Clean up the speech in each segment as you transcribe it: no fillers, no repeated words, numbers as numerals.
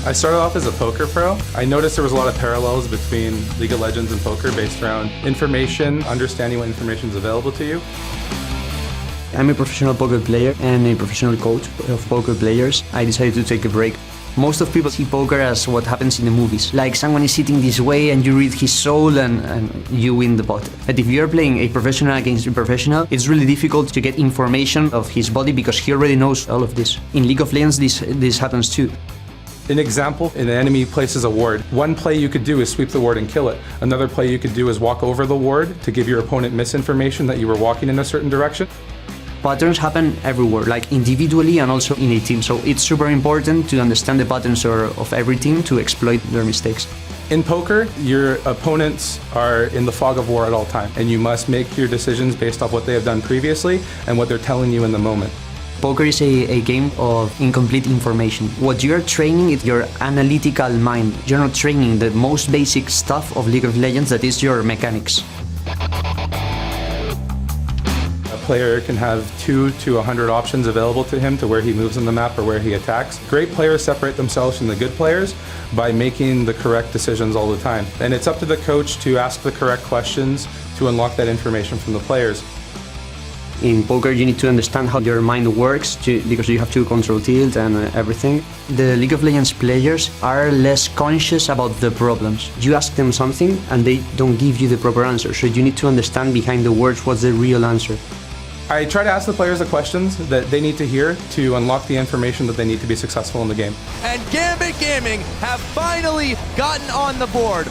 I started off as a poker pro. I noticed there was a lot of parallels between League of Legends and poker based around information, understanding what information is available to you. I'm a professional poker player and a professional coach of poker players. I decided to take a break. Most of people see poker as what happens in the movies. Like someone is sitting this way and you read his soul and you win the pot. But if you're playing a professional against a professional, it's really difficult to get information of his body because he already knows all of this. In League of Legends, this happens too. An example, an enemy places a ward. One play you could do is sweep the ward and kill it. Another play you could do is walk over the ward to give your opponent misinformation that you were walking in a certain direction. Patterns happen everywhere, like individually and also in a team. So it's super important to understand the patterns of every team to exploit their mistakes. In poker, your opponents are in the fog of war at all times, and you must make your decisions based off what they have done previously and what they're telling you in the moment. Poker is a game of incomplete information. What you're training is your analytical mind. You're not training the most basic stuff of League of Legends, that is your mechanics. Player can have 2 to 100 options available to him to where he moves on the map or where he attacks. Great players separate themselves from the good players by making the correct decisions all the time. And it's up to the coach to ask the correct questions to unlock that information from the players. In poker, you need to understand how your mind works because you have to control tilt and everything. The League of Legends players are less conscious about the problems. You ask them something and they don't give you the proper answer. So you need to understand behind the words what's the real answer. I try to ask the players the questions that they need to hear to unlock the information that they need to be successful in the game. And Gambit Gaming have finally gotten on the board.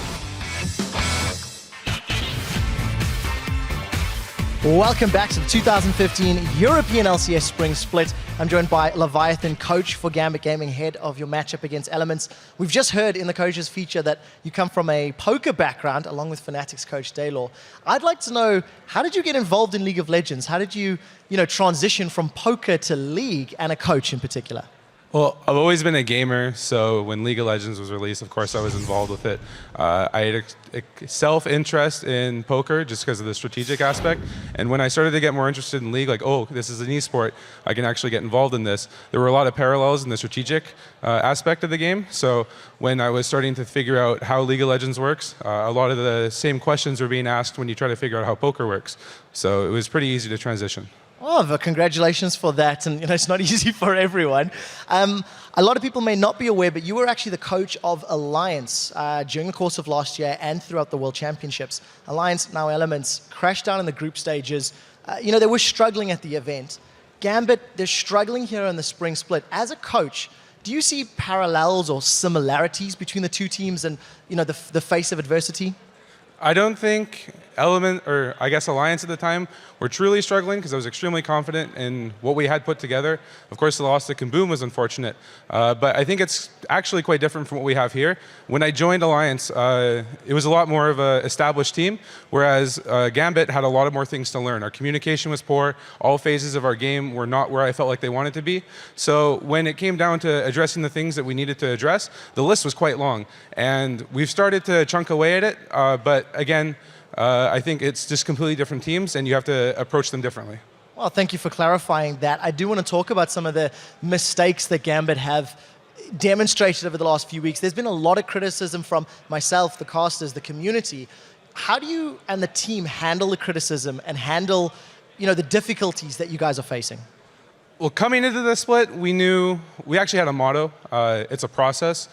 Welcome back to the 2015 European LCS Spring Split. I'm joined by Leviathan, coach for Gambit Gaming, head of your matchup against Elements. We've just heard in the coach's feature that you come from a poker background, along with Fnatic's coach Daylor. I'd like to know, how did you get involved in League of Legends? How did you, transition from poker to League and a coach in particular? Well, I've always been a gamer, so when League of Legends was released, of course I was involved with it. I had a self-interest in poker just because of the strategic aspect, and when I started to get more interested in League, like, oh, this is an esport, I can actually get involved in this. There were a lot of parallels in the strategic aspect of the game, so when I was starting to figure out how League of Legends works, a lot of the same questions were being asked when you try to figure out how poker works. So it was pretty easy to transition. Oh, but congratulations for that, and it's not easy for everyone. A lot of people may not be aware, but you were actually the coach of Alliance during the course of last year and throughout the World Championships. Alliance, now Elements, crashed down in the group stages. They were struggling at the event. Gambit, they're struggling here in the Spring Split. As a coach, do you see parallels or similarities between the two teams and the face of adversity? I don't think Alliance at the time were truly struggling because I was extremely confident in what we had put together. Of course, the loss to Kaboom was unfortunate, but I think it's actually quite different from what we have here. When I joined Alliance, it was a lot more of an established team, whereas Gambit had a lot of more things to learn. Our communication was poor. All phases of our game were not where I felt like they wanted to be. So when it came down to addressing the things that we needed to address, the list was quite long. And we've started to chunk away at it, but again, I think it's just completely different teams and you have to approach them differently. Well, thank you for clarifying that. I do want to talk about some of the mistakes that Gambit have demonstrated over the last few weeks. There's been a lot of criticism from myself, the casters, the community. How do you and the team handle the criticism and handle, the difficulties that you guys are facing? Well, coming into the split, we actually had a motto. It's a process.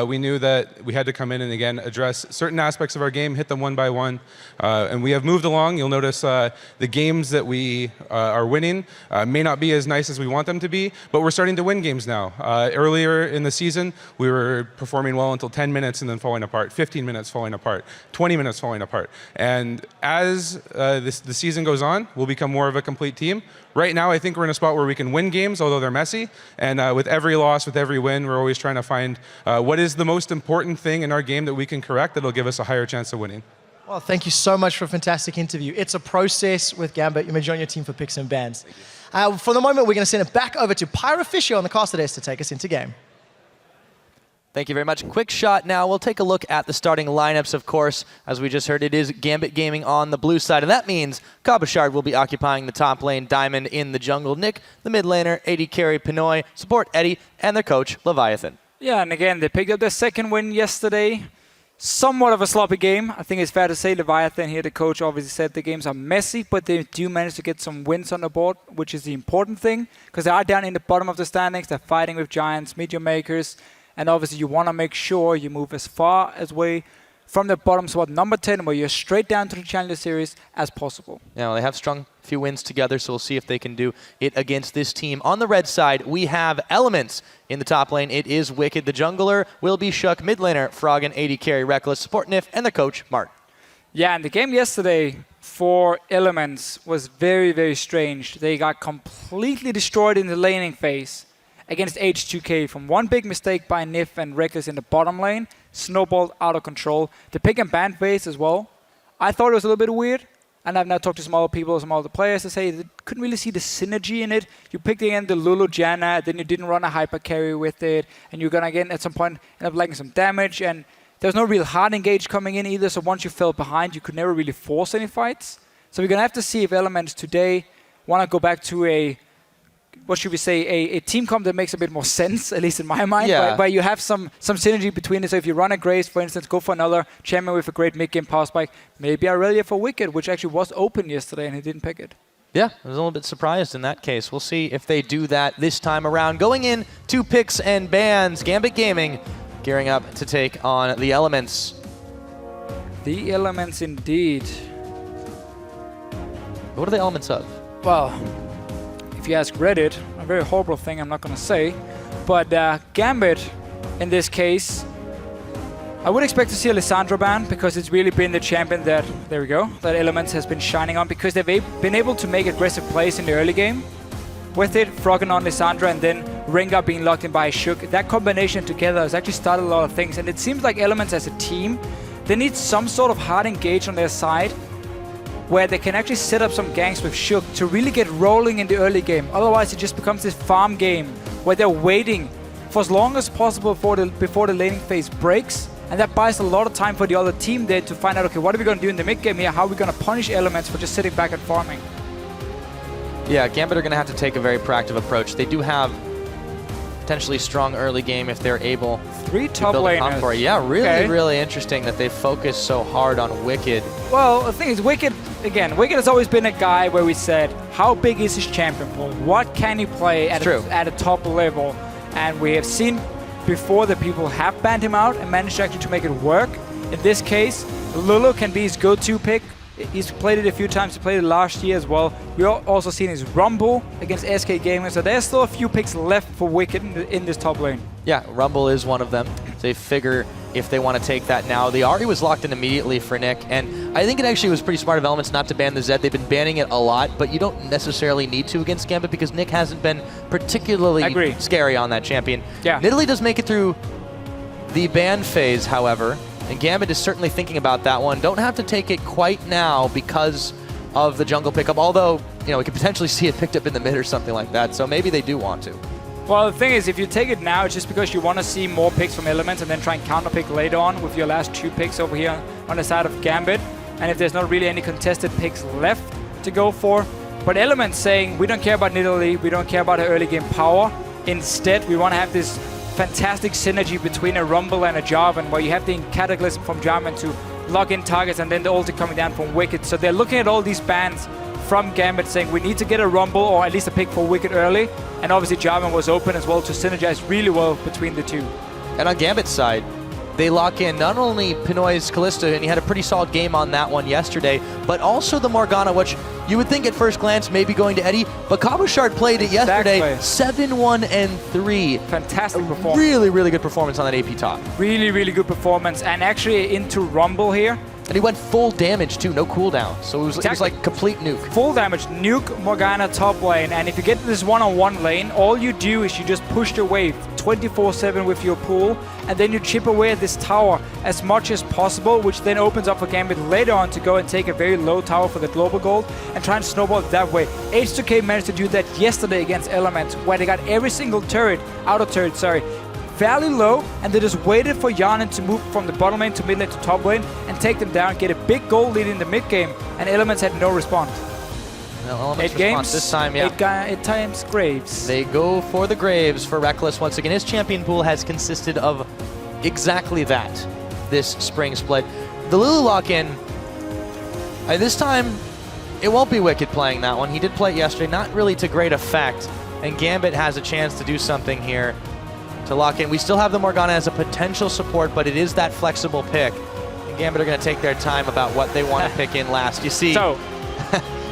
We knew that we had to come in and again address certain aspects of our game, hit them one by one, and we have moved along. You'll notice the games that we are winning may not be as nice as we want them to be, but we're starting to win games now. Earlier in the season, we were performing well until 10 minutes and then falling apart, 15 minutes falling apart, 20 minutes falling apart. And as the season goes on, we'll become more of a complete team. Right now, I think we're in a spot where we can win games, although they're messy. And with every loss, with every win, we're always trying to find what is the most important thing in our game that we can correct that'll give us a higher chance of winning. Well, thank you so much for a fantastic interview. It's a process with Gambit. You may join your team for picks and bans. For the moment, we're going to send it back over to Pyro Fisher on the caster desk to take us into game. Thank you very much. Quick shot now. We'll take a look at the starting lineups, of course. As we just heard, it is Gambit Gaming on the blue side, and that means Kabashard will be occupying the top lane, Diamond in the jungle, Nick, the mid laner, AD carry, Pinoy, support Eddie, and their coach, Leviathan. Yeah, and again, they picked up their second win yesterday. Somewhat of a sloppy game. I think it's fair to say Leviathan here, the coach, obviously said the games are messy, but they do manage to get some wins on the board, which is the important thing, because they are down in the bottom of the standings. They're fighting with giants, medium makers, and obviously you want to make sure you move as far away from the bottom spot, number 10, where you're straight down to the Challenger Series as possible. Yeah, well, they have strung a few wins together, so we'll see if they can do it against this team. On the red side, we have Elements in the top lane. It is Wicked. The jungler will be Shook, mid laner, Froggen, AD carry, Reckless, support Nif, and the coach, Mark. Yeah, and the game yesterday for Elements was very, very strange. They got completely destroyed in the laning phase against H2K from one big mistake by Nif and Reckless in the bottom lane, snowballed out of control. The pick and ban phase as well. I thought it was a little bit weird, and I've now talked to some other people, some other players to say they couldn't really see the synergy in it. You picked again the Lulu Janna, then you didn't run a hyper carry with it, and you're gonna again at some point end up liking some damage, and there's no real hard engage coming in either, so once you fell behind, you could never really force any fights. So we're gonna have to see if Elements today wanna go back to a, what should we say, a team comp that makes a bit more sense, at least in my mind, where you have some synergy between it. So if you run a Grace, for instance, go for another champion with a great mid-game power spike, maybe Aurelia for Wicked, which actually was open yesterday and he didn't pick it. Yeah, I was a little bit surprised in that case. We'll see if they do that this time around. Going in to picks and bans, Gambit Gaming gearing up to take on the Elements. The Elements indeed. What are the Elements of? Well, if you ask Reddit, a very horrible thing I'm not going to say, but Gambit, in this case, I would expect to see a Lissandra ban because it's really been the champion that, there we go, that Elements has been shining on because they've been able to make aggressive plays in the early game. With it, Froggen on Lissandra and then Rengar being locked in by Shook. That combination together has actually started a lot of things, and it seems like Elements as a team, they need some sort of hard engage on their side where they can actually set up some ganks with Shook to really get rolling in the early game. Otherwise, it just becomes this farm game where they're waiting for as long as possible before the laning phase breaks. And that buys a lot of time for the other team there to find out, okay, what are we going to do in the mid game here? How are we going to punish Elements for just sitting back and farming? Yeah, Gambit are going to have to take a very proactive approach. They do have potentially strong early game if they're able 3 to top build a laners. comp for it. Yeah, really, Okay. really interesting that they focus so hard on Wicked. Well, the thing is, Wicked has always been a guy where we said, how big is his champion pool? What can he play at a top level? And we have seen before that people have banned him out and managed actually to make it work. In this case, Lulu can be his go-to pick. He's played it a few times. He played it last year as well. We've also seen his Rumble against SK Gaming. So there's still a few picks left for Wicked in this top lane. Yeah, Rumble is one of them. They figure if they want to take that now. The Ahri was locked in immediately for Nick, and I think it actually was pretty smart of Elements not to ban the Zed. They've been banning it a lot, but you don't necessarily need to against Gambit because Nick hasn't been particularly scary on that champion. Yeah. Nidalee does make it through the ban phase, however, and Gambit is certainly thinking about that one. Don't have to take it quite now because of the jungle pickup, although, you know, we could potentially see it picked up in the mid or something like that, so maybe they do want to. Well, the thing is, if you take it now, it's just because you want to see more picks from Elements and then try and counter-pick later on with your last 2 picks over here on the side of Gambit. And if there's not really any contested picks left to go for. But Elements saying, we don't care about Nidalee, we don't care about her early game power. Instead, we want to have this fantastic synergy between a Rumble and a Jarvan, where you have the Cataclysm from Jarvan to lock in targets and then the ulti coming down from Wicked. So they're looking at all these bans from Gambit saying we need to get a Rumble or at least a pick for Wicked early. And obviously Jarvan was open as well to synergize really well between the two. And on Gambit's side, they lock in not only Pinoy's Kalista, and he had a pretty solid game on that one yesterday, but also the Morgana, which you would think at first glance may be going to Eddie, but Cabochard played it yesterday, 7-1-3. Fantastic performance. Really, really good performance on that AP top. Really, really good performance, and actually into Rumble here. And he went full damage too, no cooldown. So it was like complete nuke. Full damage, nuke Morgana top lane, and if you get to this one-on-one lane, all you do is you just push the wave 24/7 with your pool, and then you chip away at this tower as much as possible, which then opens up for Gambit later on to go and take a very low tower for the global gold and try and snowball it that way. H2K managed to do that yesterday against Elements, where they got every single outer turret, fairly low, and they just waited for Yarnan to move from the bottom lane to mid lane to top lane and take them down, get a big goal lead in the mid game, and Elements had no response. Well, Element's 8 games. response this time, yeah. 8 times Graves. They go for the Graves for Reckless. Once again, his champion pool has consisted of exactly that this spring split. The Lulu lock-in, this time, it won't be Wicked playing that one. He did play it yesterday, not really to great effect. And Gambit has a chance to do something here to lock in. We still have the Morgana as a potential support, but it is that flexible pick. And Gambit are going to take their time about what they want to pick in last. You see... So,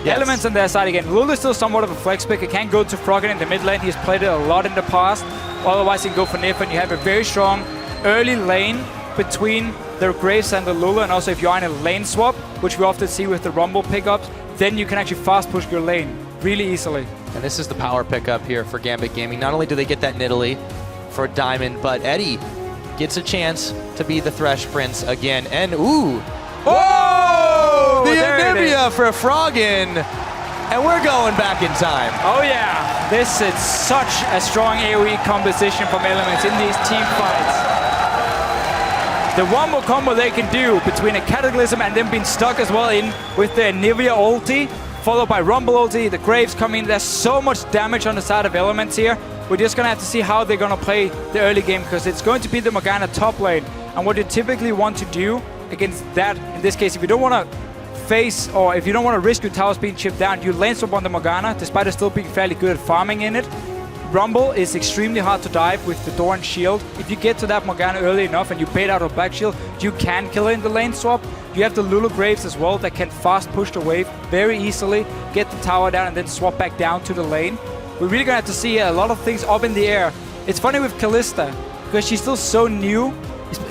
yes. Elements on their side again. Lulu is still somewhat of a flex pick. It can go to Froggen in the mid lane. He's played it a lot in the past. Otherwise, he can go for Nif, and you have a very strong early lane between the Graves and the Lulu. And also, if you're in a lane swap, which we often see with the Rumble pickups, then you can actually fast push your lane really easily. And this is the power pickup here for Gambit Gaming. Not only do they get that Nidalee for Diamond, but Eddie gets a chance to be the Thresh Prince again. And ooh! Whoa! The Anivia for Froggen! And we're going back in time. Oh yeah, this is such a strong AoE composition from Elements in these team fights. The one more combo they can do between a Cataclysm and then being stuck as well in with the Anivia ulti, followed by Rumble ulti, the Graves come in. There's so much damage on the side of Elements here. We're just going to have to see how they're going to play the early game, because it's going to be the Morgana top lane. And what you typically want to do against that, in this case, if you don't want to face, or if you don't want to risk your towers being chipped down, you lane swap on the Morgana, despite it still being fairly good at farming in it. Rumble is extremely hard to dive with the Door and Shield. If you get to that Morgana early enough and you bait out a back shield, you can kill her in the lane swap. You have the Lulu Graves as well that can fast push the wave very easily, get the tower down and then swap back down to the lane. We're really going to have to see a lot of things up in the air. It's funny with Kalista, because she's still so new,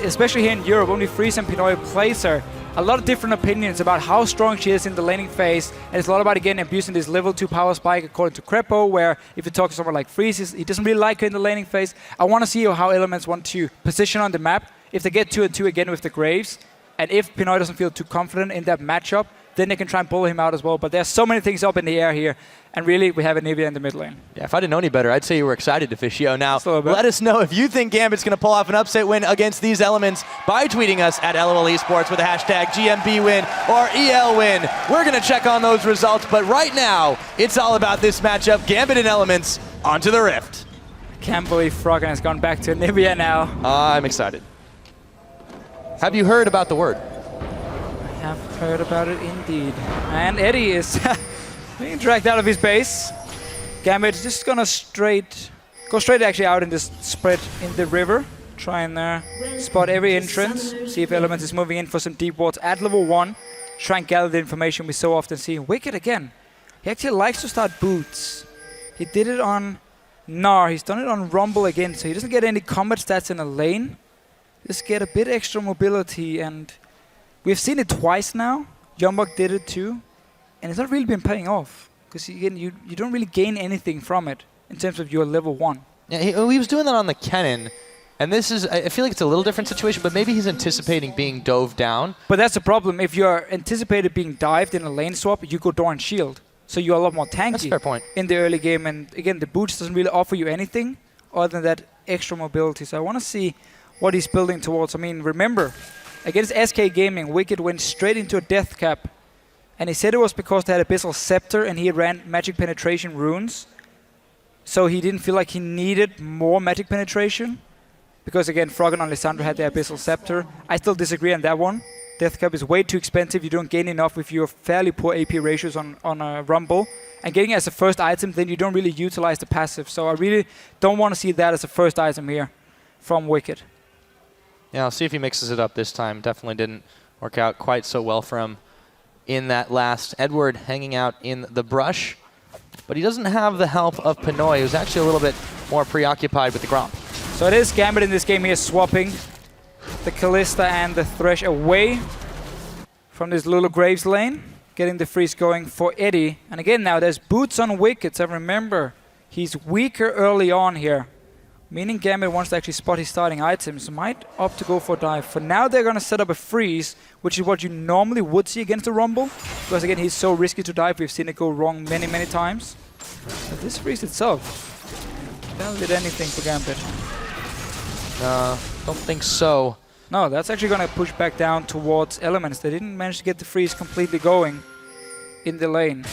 especially here in Europe. Only Freeze and Pinoy plays her. A lot of different opinions about how strong she is in the laning phase, and it's a lot about, again, abusing this level 2 power spike according to Crepo, where if you talk to someone like Freeze, he doesn't really like her in the laning phase. I want to see how Elements want to position on the map. If they get 2-2 again with the Graves, and if Pinoy doesn't feel too confident in that matchup, then they can try and pull him out as well. But there's so many things up in the air here, and really, we have Anivia in the mid lane. Yeah, if I didn't know any better, I'd say you were excited, Deficio. Now, let us know if you think Gambit's going to pull off an upset win against these Elements by tweeting us at LOL Esports with the hashtag GMB win or EL win. We're going to check on those results, but right now, it's all about this matchup. Gambit and Elements onto the Rift. I can't believe Froggen has gone back to Anivia now. I'm excited. Have you heard about the word? I have heard about it indeed. And Eddie is being dragged out of his base. Gambit is just gonna go straight actually out in this spread in the river. Try and spot every entrance. See if Elements is moving in for some deep wards at level 1. Try and gather the information we so often see. Wicked again. He actually likes to start boots. He did it on Gnar. He's done it on Rumble again, so he doesn't get any combat stats in a lane. Just get a bit extra mobility, and we've seen it twice now. Jumbok did it too, and it's not really been paying off, because again, you don't really gain anything from it in terms of your level 1. Yeah, he was doing that on the Kennen, and this is, I feel like it's a little different situation, but maybe he's anticipating being dove down. But that's the problem. If you're anticipated being dived in a lane swap, you go Door and Shield, so you're a lot more tanky. That's a fair point. In the early game, and again, the boots doesn't really offer you anything other than that extra mobility. So I want to see what he's building towards. I mean, remember, against SK Gaming, Wicked went straight into a death cap. And he said it was because they had Abyssal Scepter and he ran Magic Penetration runes. So he didn't feel like he needed more Magic Penetration. Because again, Froggen and Lissandra had the Abyssal Scepter. I still disagree on that one. Death cap is way too expensive. You don't gain enough with your fairly poor AP ratios on a Rumble. And getting it as a first item, then you don't really utilize the passive. So I really don't want to see that as a first item here from Wicked. Yeah, I'll see if he mixes it up this time. Definitely didn't work out quite so well for him in that last. Edward hanging out in the brush, but he doesn't have the help of Pinoy, who's actually a little bit more preoccupied with the Gromp. So it is Gambit in this game here, swapping the Kalista and the Thresh away from this Lulu Graves lane, getting the freeze going for Eddie. And again now, there's boots on Wicked, so remember, he's weaker early on here. Meaning Gambit wants to actually spot his starting items, might opt to go for a dive. For now, they're going to set up a freeze, which is what you normally would see against a Rumble. Because again, he's so risky to dive, we've seen it go wrong many, many times. But this freeze itself, don't did anything for Gambit. Don't think so. No, that's actually going to push back down towards Elements. They didn't manage to get the freeze completely going in the lane.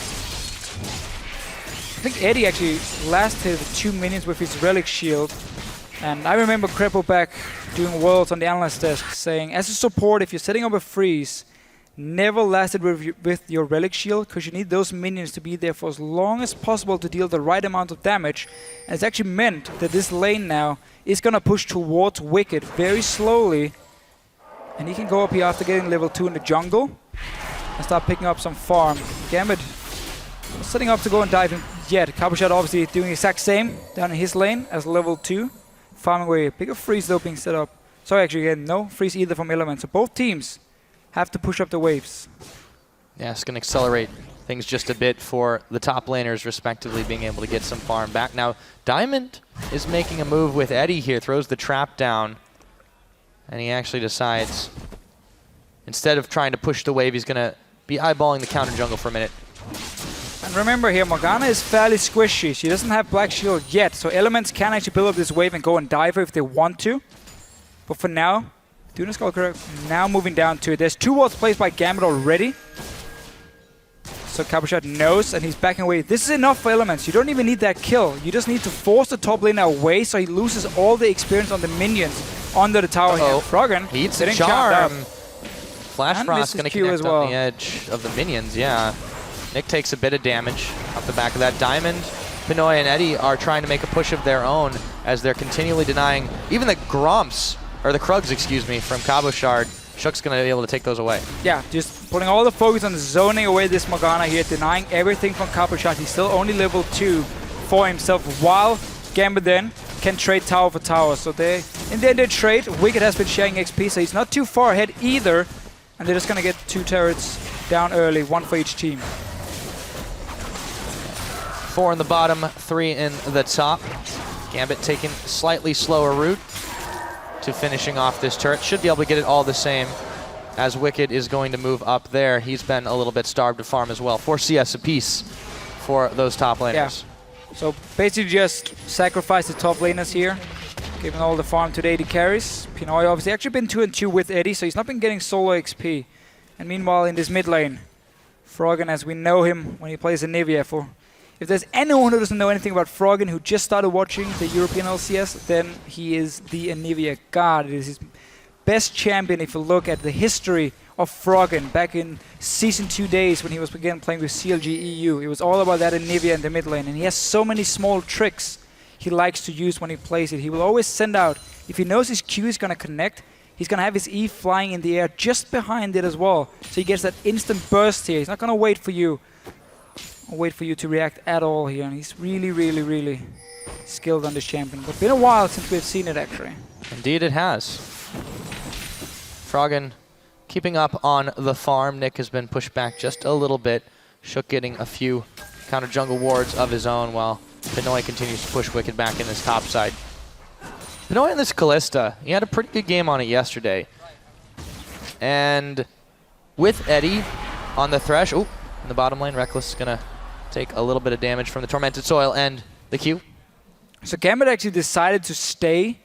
think Eddie actually last hit 2 minions with his Relic Shield. And I remember Crepo back doing Worlds on the analyst desk saying, as a support, if you're setting up a freeze, never last it with your Relic Shield, because you need those minions to be there for as long as possible to deal the right amount of damage. And it's actually meant that this lane now is going to push towards Wicked very slowly. And he can go up here after getting level 2 in the jungle and start picking up some farm. Gambit setting up to go and dive in yet. Cabochard obviously doing the exact same down in his lane as level 2. Farming away. Bigger freeze though being set up. Sorry, actually again, no freeze either from Element. So both teams have to push up the waves. Yeah, it's going to accelerate things just a bit for the top laners, respectively, being able to get some farm back. Now, Diamond is making a move with Eddie here, throws the trap down, and he actually decides, instead of trying to push the wave, he's going to be eyeballing the counter jungle for a minute. And remember here, Morgana is fairly squishy. She doesn't have Black Shield yet, so Elements can actually build up this wave and go and dive her if they want to. But for now, doing the skull correct, now moving down to it. There's 2 wards placed by Gambit already. So Cabochard knows, and he's backing away. This is enough for Elements. You don't even need that kill. You just need to force the top laner away so he loses all the experience on the minions under the tower here. Froggen Heats getting charm. charmed up. Flash And Frost misses going to Q connect as well. on the edge of the minions, yeah. Nick takes a bit of damage off the back of that. Diamond, Pinoy, and Eddie are trying to make a push of their own as they're continually denying even the Gromps, or the Krugs, excuse me, from Cabochard. Shook's going to be able to take those away. Yeah, just putting all the focus on zoning away this Morgana here, denying everything from Cabochard. He's still only level 2 for himself, while Gambit then can trade tower for tower. So they, in the end, they trade. Wicked has been sharing XP, so he's not too far ahead either. And they're just going to get 2 turrets down early, 1 for each team. 4 in the bottom, 3 in the top. Gambit taking slightly slower route to finishing off this turret. Should be able to get it all the same as Wicked is going to move up there. He's been a little bit starved to farm as well. 4 CS apiece for those top laners. Yeah. So basically just sacrifice the top laners here, giving all the farm to the AD carries. Pinoy obviously actually been 2-2 with Eddie, so he's not been getting solo XP. And meanwhile in this mid lane, Froggen, as we know him when he plays Anivia, if there's anyone who doesn't know anything about Froggen, who just started watching the European LCS, then he is the Anivia god. It is his best champion if you look at the history of Froggen back in Season 2 days when he was again playing with CLG EU. It was all about that Anivia in the mid lane, and he has so many small tricks he likes to use when he plays it. He will always send out, if he knows his Q is going to connect, he's going to have his E flying in the air just behind it as well. So he gets that instant burst here. He's not going to wait for you to react at all here. And he's really, really, really skilled on this champion. But it's been a while since we've seen it, actually. Indeed it has. Froggen keeping up on the farm. Nick has been pushed back just a little bit. Shook getting a few counter jungle wards of his own while Pinoy continues to push Wicked back in this top side. Pinoy in this Callista, he had a pretty good game on it yesterday. And with Eddie on the Thresh, in the bottom lane, Reckless is going to take a little bit of damage from the Tormented Soil and the Q. So Gambit actually decided to stay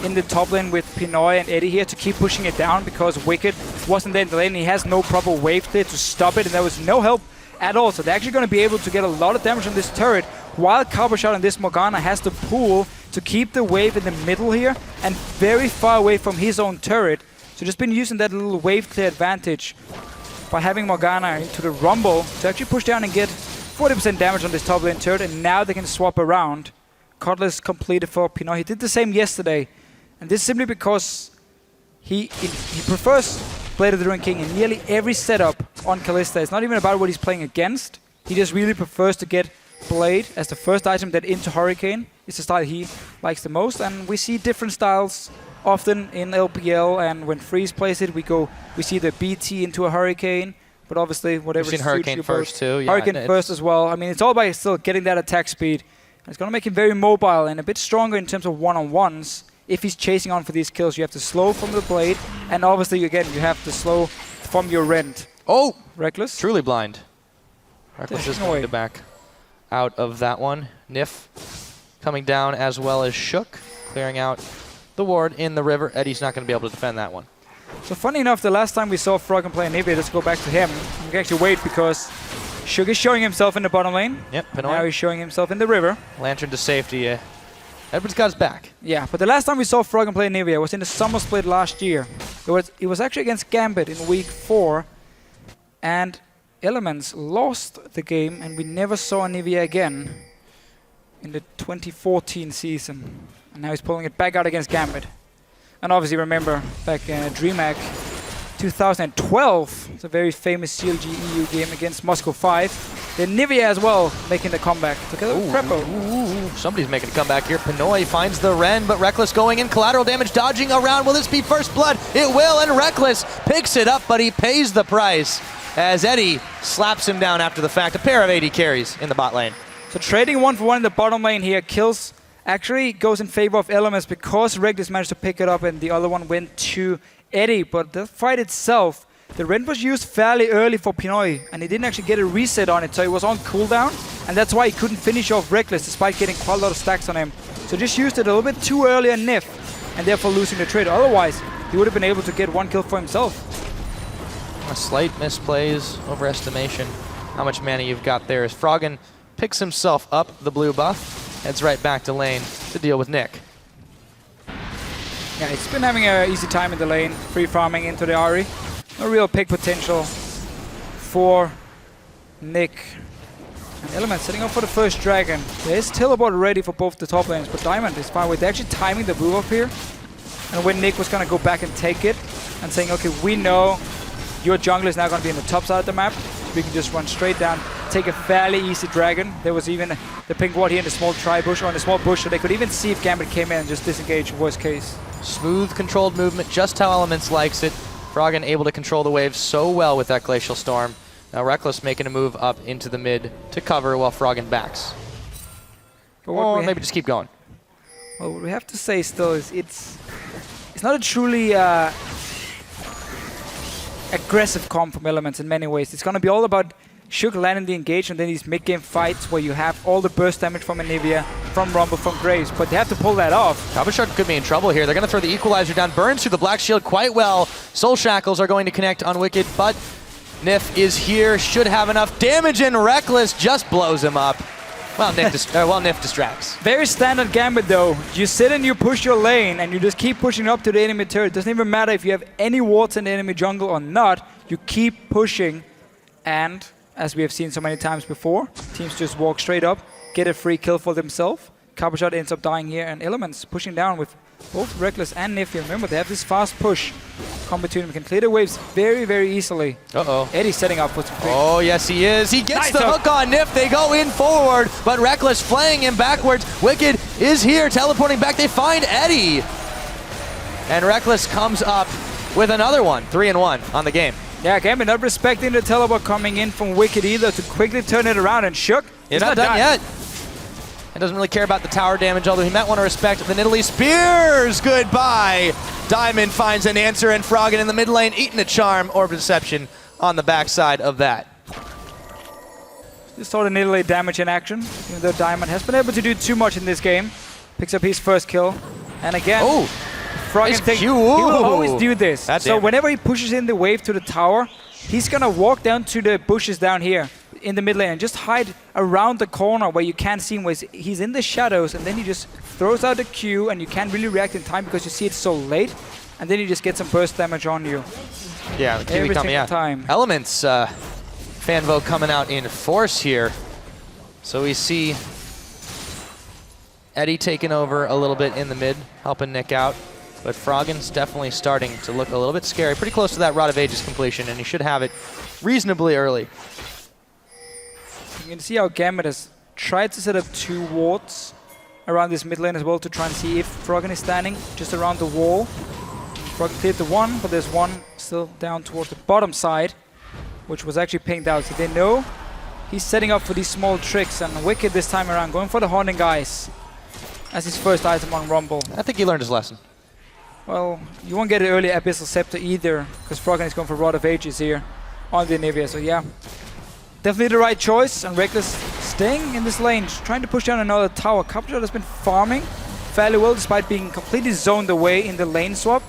in the top lane with Pinoy and Eddie here to keep pushing it down because Wicked wasn't there in the lane. He has no proper wave clear to stop it, and there was no help at all. So they're actually going to be able to get a lot of damage on this turret, while Cabochard and this Morgana has to pull to keep the wave in the middle here and very far away from his own turret. So just been using that little wave clear advantage by having Morgana into the Rumble to actually push down and get 40% damage on this top lane turret, and now they can swap around. Cutlass completed for Pinoy. He did the same yesterday, and this is simply because he prefers Blade of the Ruined King in nearly every setup on Callista. It's not even about what he's playing against. He just really prefers to get Blade as the first item, that into Hurricane. It's the style he likes the most, and we see different styles often in LPL, and when Freeze plays it, we see the BT into a Hurricane, but obviously whatever. We've seen Hurricane first too. Yeah, Hurricane first as well. I mean, it's all about still getting that attack speed. It's going to make him very mobile and a bit stronger in terms of one-on-ones. If he's chasing on for these kills, you have to slow from the Blade, and obviously again you have to slow from your Rend. Oh! Reckless? Truly blind. Reckless is going to back out of that one. Nif coming down as well as Shook, clearing out the ward in the river. Eddie's not going to be able to defend that one. So funny enough, the last time we saw Froggen play Anivia, let's go back to him. We can actually wait because Sugar showing himself in the bottom lane. Yep, Now Pinoy. he's showing himself in the river. Lantern to safety. Edward's got his back. Yeah, but the last time we saw Froggen play Nivea was in the summer split last year. It was actually against Gambit in week 4, and Elements lost the game, and we never saw Nivea again in the 2014 season. And now he's pulling it back out against Gambit. And obviously remember, back in DreamHack 2012, it's a very famous CLG EU game against Moscow 5. Then Nivea as well making the comeback together with Prepo. Somebody's making a comeback here. Pinoy finds the Ren, but Reckless going in. Collateral damage, dodging around. Will this be first blood? It will, and Reckless picks it up, but he pays the price as Eddie slaps him down after the fact. A pair of AD carries in the bot lane. So trading 1 for 1 in the bottom lane here. Kills actually goes in favor of Elements because Reckless managed to pick it up and the other one went to Eddie. But the fight itself, the Ren was used fairly early for Pinoy, and he didn't actually get a reset on it, so he was on cooldown, and that's why he couldn't finish off Reckless despite getting quite a lot of stacks on him. So just used it a little bit too early on Nif, and therefore losing the trade. Otherwise, he would have been able to get 1 kill for himself. A slight misplays, overestimation. How much mana you've got there as Froggen picks himself up the blue buff, heads right back to lane to deal with Nick. Yeah, he's been having an easy time in the lane, free farming into the Ahri. No real pick potential for Nick. And Element setting up for the first dragon. There is teleport ready for both the top lanes, but Diamond is fine with actually timing the move up here. And when Nick was going to go back and take it and saying, okay, we know your jungler is now going to be in the top side of the map. We can just run straight down, take a fairly easy dragon. There was even the pink ward here in the small tri-bush, or in the small bush, so they could even see if Gambit came in and just disengage worst case. Smooth, controlled movement, just how Elements likes it. Froggen able to control the waves so well with that Glacial Storm. Now Reckless making a move up into the mid to cover while Froggen backs. Or maybe just keep going. Well, what we have to say still is it's not a truly aggressive comp from Elements in many ways. It's going to be all about Shook landing the engage and then these mid-game fights where you have all the burst damage from Anivia, from Rumble, from Graves, but they have to pull that off. Kabashard could be in trouble here. They're going to throw the Equalizer down. Burns through the Black Shield quite well. Soul Shackles are going to connect on Wicked, but Nif is here, should have enough damage, and Reckless just blows him up. Well, Nif distracts. Very standard Gambit though. You sit and you push your lane and you just keep pushing up to the enemy turret. It doesn't even matter if you have any wards in the enemy jungle or not. You keep pushing, and as we have seen so many times before, teams just walk straight up, get a free kill for themselves. Kabashard ends up dying here, and Elements pushing down with both Reckless and Nif. Remember, they have this fast push. Come between them, can clear the waves very, very easily. Uh-oh. Eddie's setting up for some free. Oh, yes, he is. He gets Nice the hook on Nif. They go in forward, but Reckless flaying him backwards. Wicked is here, teleporting back. They find Eddie. And Reckless comes up with another one. 3-1 on the game. Yeah, Gambit not respecting the teleport coming in from Wicked either to quickly turn it around, and Shook, He's not done yet. He doesn't really care about the tower damage, although he might want to respect the Nidalee Spears. Goodbye. Diamond finds an answer, and Froggen in the mid lane eating a charm. Orb Deception on the backside of that. Just saw the Nidalee damage in action, even though Diamond has been able to do too much in this game. Picks up his first kill, and again, Froggen nice he will always do this. That's so whenever he pushes in the wave to the tower, he's gonna walk down to the bushes down here in the mid lane and just hide around the corner where you can't see him, where he's in the shadows, and then he just throws out the Q and you can't really react in time because you see it so late, and then you just get some burst damage on you. Yeah, the Kiwi Every coming single out. time. Elements fan vote coming out in force here. So we see Eddie taking over a little bit in the mid, helping Nick out. But Froggen's definitely starting to look a little bit scary. Pretty close to that Rod of Ages completion, and he should have it reasonably early. You can see how Gambit has tried to set up 2 wards around this mid lane as well to try and see if Froggen is standing just around the wall. Froggen cleared the one, but there's one still down towards the bottom side, which was actually pinged out. So they know he's setting up for these small tricks, and Wicked this time around going for the Haunting Guys as his first item on Rumble. I think he learned his lesson. Well, you won't get an early Abyssal Scepter either, because Froggen is going for Rod of Ages here on the Anivia. So yeah, definitely the right choice. And Reckless staying in this lane, trying to push down another tower. Kabashard has been farming fairly well despite being completely zoned away in the lane swap.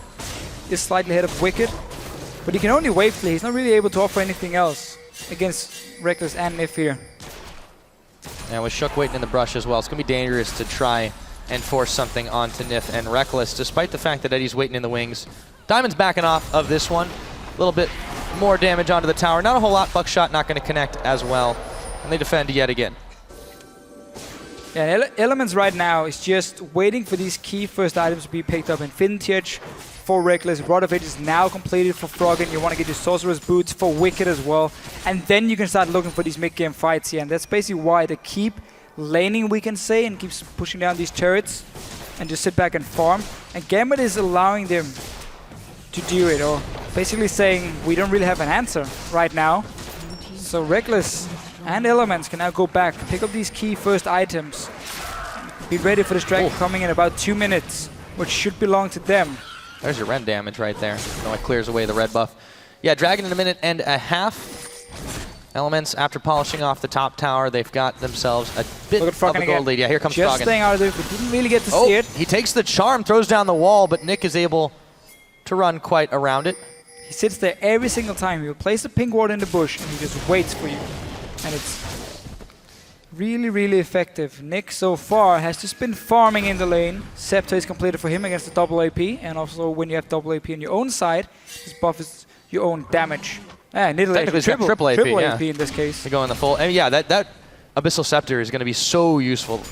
Is slightly ahead of Wicked, but he can only wave play. He's not really able to offer anything else. against Reckless and Nif here. And with Shook waiting in the brush as well, it's going to be dangerous to try and force something onto Nif and Reckless, despite the fact that Eddie's waiting in the wings. Diamond's backing off of this one. A little bit more damage onto the tower. Not a whole lot. Buckshot not going to connect as well. And they defend yet again. Yeah, Elements right now is just waiting for these key first items to be picked up. Infinity Edge for Reckless. Rod of Age is now completed for Froggen. You want to get your Sorcerer's Boots for Wicked as well. And then you can start looking for these mid-game fights here. And that's basically why they keep laning, we can say, and keeps pushing down these turrets and just sit back and farm. And Gambit is allowing them to do it, or basically saying we don't really have an answer right now. So Reckless and Elements can now go back, pick up these key first items, be ready for this dragon coming in about 2 minutes, which should belong to them. There's your Ren damage right there. No, it clears away the red buff. Yeah, Dragon in a minute and a half. Elements, after polishing off the top tower, they've got themselves a bit of a gold lead. Yeah, here comes Just Froggen. staying out of it, we didn't really get to see it. He takes the charm, throws down the wall, but Nick is able to run quite around it. He sits there every single time. He will place the pink ward in the bush and he just waits for you. And it's really, really effective. Nick so far has just been farming in the lane. Scepter is completed for him against the double AP, and also when you have double AP on your own side, this buffs your own damage. Technically triple AP in this case. To go in the full. And yeah, that Abyssal Scepter is going to be so useful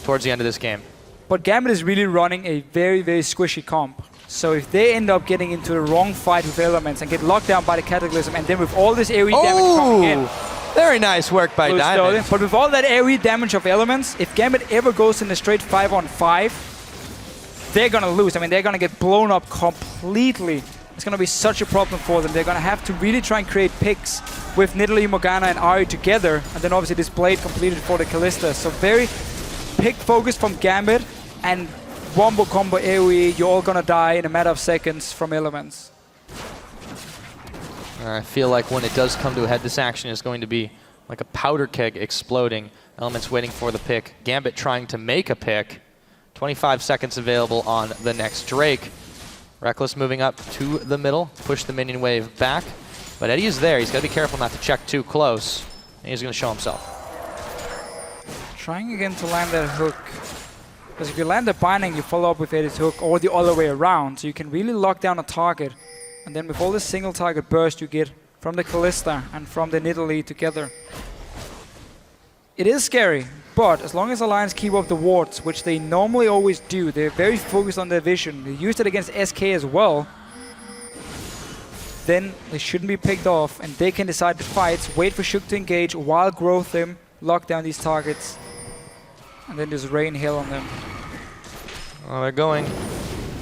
towards the end of this game. But Gambit is really running a very, very squishy comp. So if they end up getting into the wrong fight with Elements and get locked down by the Cataclysm, and then with all this AoE damage coming in, very nice work by Diamond. But with all that AoE damage of Elements, if Gambit ever goes in a straight 5-on-5, they're going to lose. I mean, they're going to get blown up completely. It's going to be such a problem for them. They're going to have to really try and create picks with Nidalee, Morgana, and Ahri together. And then obviously this Blade completed for the Kalista. So very pick focus from Gambit, and wombo combo AoE, you're all going to die in a matter of seconds from Elements. I feel like when it does come to a head, this action is going to be like a powder keg exploding. Elements waiting for the pick. Gambit trying to make a pick. 25 seconds available on the next Drake. Reckless moving up to the middle, push the minion wave back. But Eddie is there. He's got to be careful not to check too close. And he's going to show himself. Trying again to land that hook. Because if you land the binding, you follow up with Eddie's hook, or the other way around. So you can really lock down a target. And then with all this single target burst you get from the Kalista and from the Nidalee together. It is scary, but as long as Alliance keep up the wards, which they normally always do, they're very focused on their vision. They used it against SK as well. Then they shouldn't be picked off, and they can decide the fights, wait for Shook to engage, while growth them, lock down these targets, and then just rain hail on them. Well, they're going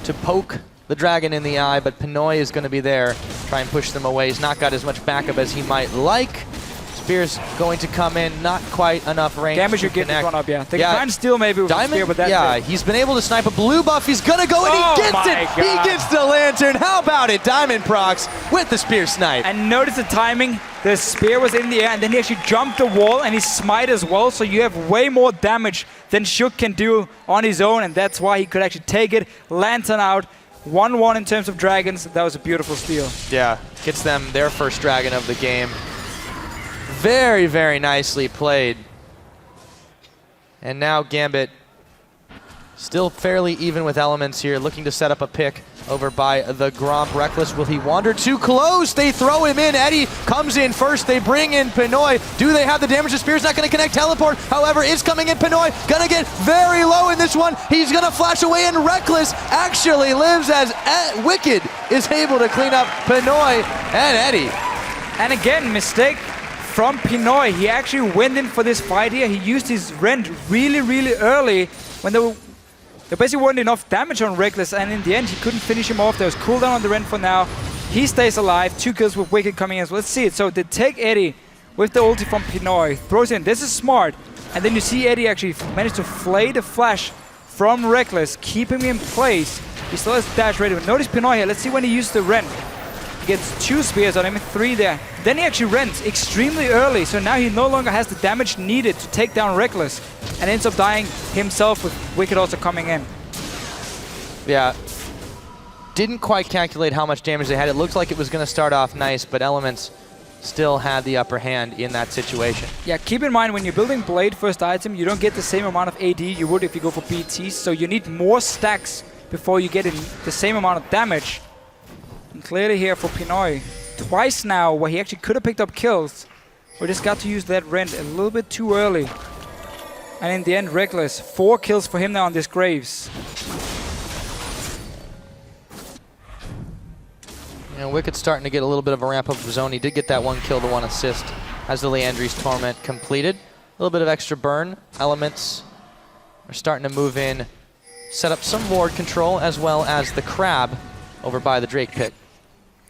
to poke the dragon in the eye, but Pinoy is going to be there, try and push them away. He's not got as much backup as he might like. Spear's going to come in, not quite enough range. Damage you get this one up, yeah. They can try and steal maybe with Diamond, the spear, but that's yeah, it. He's been able to snipe a blue buff. He's going to go, and he gets it! God. He gets the lantern. How about it? Diamond procs with the spear snipe. And notice the timing. The spear was in the air, and then he actually jumped the wall, and he smite as well, so you have way more damage than Shook can do on his own, and that's why he could actually take it. Lantern out. 1-1 in terms of dragons. That was a beautiful steal. Yeah, gets them their first dragon of the game. Very, very nicely played. And now Gambit still fairly even with Elements here, looking to set up a pick over by the Gromp. Reckless, will he wander too close? They throw him in. Eddie comes in first. They bring in Pinoy. Do they have the damage? The Spear's not going to connect. Teleport, however, is coming in. Pinoy going to get very low in this one. He's going to flash away, and Reckless actually lives as Wicked is able to clean up Pinoy and Eddie. And again, mistake from Pinoy. He actually went in for this fight here. He used his rend really, really early when there basically weren't enough damage on Reckless, and in the end he couldn't finish him off. There was cooldown on the rend for now. He stays alive. 2 kills with Wicked coming in as well. Let's see it. So they take Eddie with the ulti from Pinoy, throws in. This is smart. And then you see Eddie actually manage to flay the flash from Reckless, keep him in place. He still has dash ready. But notice Pinoy here. Let's see when he used the rend. He gets 2 spears on him, 3 there. Then he actually rends extremely early, so now he no longer has the damage needed to take down Reckless, and ends up dying himself with Wicked also coming in. Yeah, didn't quite calculate how much damage they had. It looked like it was going to start off nice, but Elements still had the upper hand in that situation. Yeah, keep in mind when you're building Blade first item, you don't get the same amount of AD you would if you go for BTs, so you need more stacks before you get in the same amount of damage. And clearly here for Pinoy, twice now where he actually could have picked up kills, but just got to use that Rend a little bit too early. And in the end, Reckless, 4 kills for him now on this Graves. And Wicked starting to get a little bit of a ramp up of his own. He did get that 1 kill, the 1 assist as the Leandri's Torment completed. A little bit of extra burn. Elements are starting to move in, set up some ward control as well as the Crab over by the Drake pit.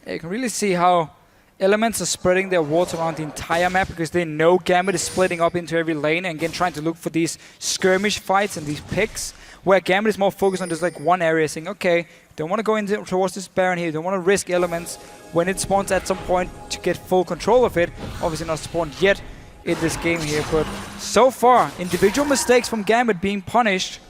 Yeah, you can really see how Elements are spreading their wards around the entire map because they know Gambit is splitting up into every lane and again trying to look for these skirmish fights and these picks where Gambit is more focused on just like one area, saying, okay, don't want to go into towards this Baron here, don't want to risk Elements when it spawns at some point to get full control of it. Obviously not spawned yet in this game here, but so far, individual mistakes from Gambit being punished.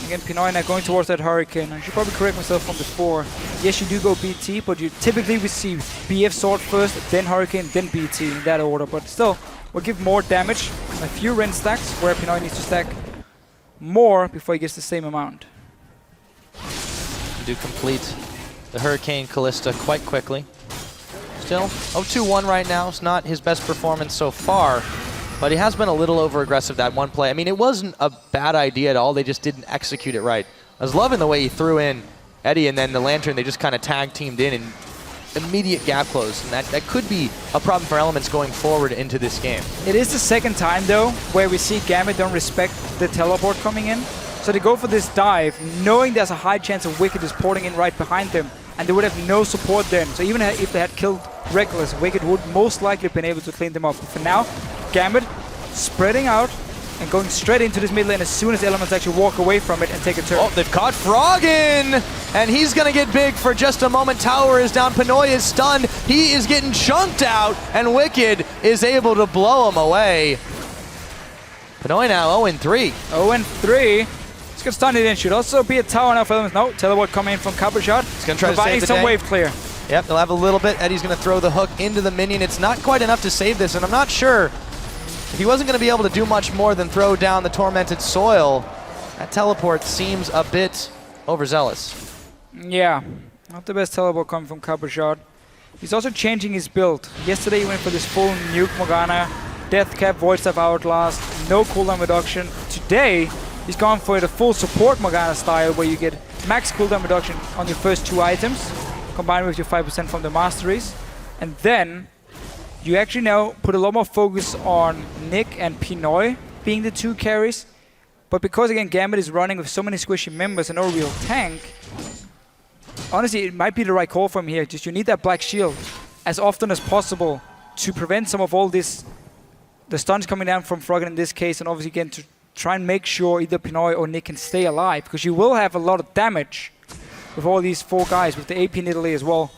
Again, Pinoy now going towards that Hurricane. I should probably correct myself from before. Yes, you do go BT, but you typically receive BF Sword first, then Hurricane, then BT in that order. But still, will give more damage. A few Rend stacks, where Pinoy needs to stack more before he gets the same amount. Do complete the Hurricane Callista quite quickly. Still 0-2-1 right now. It's not his best performance so far, but he has been a little over-aggressive that one play. I mean, it wasn't a bad idea at all. They just didn't execute it right. I was loving the way he threw in Eddie and then the Lantern. They just kind of tag-teamed in and immediate gap close. And that could be a problem for Elements going forward into this game. It is the second time, though, where we see Gambit don't respect the teleport coming in. So they go for this dive, knowing there's a high chance of Wicked is porting in right behind them, and they would have no support then. So even if they had killed Reckless, Wicked would most likely have been able to clean them up. But for now, Gambit spreading out and going straight into this mid lane as soon as Elements actually walk away from it and take a turn. Oh, they've caught Froggen! And he's gonna get big for just a moment. Tower is down, Pinoy is stunned, he is getting chunked out, and Wicked is able to blow him away. Pinoy now 0-3. 0-3. He's gonna stun it in. Should also be a tower now for Elements. No, teleport coming in from Copper Shot. He's gonna try to providing save the some day. wave clear. Yep, they'll have a little bit. Eddie's gonna throw the hook into the minion. It's not quite enough to save this, and I'm not sure if he wasn't gonna be able to do much more than throw down the Tormented Soil. That teleport seems a bit overzealous. Yeah, not the best teleport coming from Copper Shot. He's also changing his build. Yesterday he went for this full nuke Morgana, Death Cap, Void Staff Outlast, no cooldown reduction. Today, he's gone for the full support Morgana style where you get max cooldown reduction on your first 2 items, combined with your 5% from the masteries. And then, you actually now put a lot more focus on Nick and Pinoy being the 2 carries. But because again, Gambit is running with so many squishy members and no real tank, honestly, it might be the right call from here. Just you need that Black Shield as often as possible to prevent some of all this, the stuns coming down from Froggen in this case, and obviously again to try and make sure either Pinoy or Nick can stay alive, because you will have a lot of damage with all these 4 guys, with the AP in Italy as well.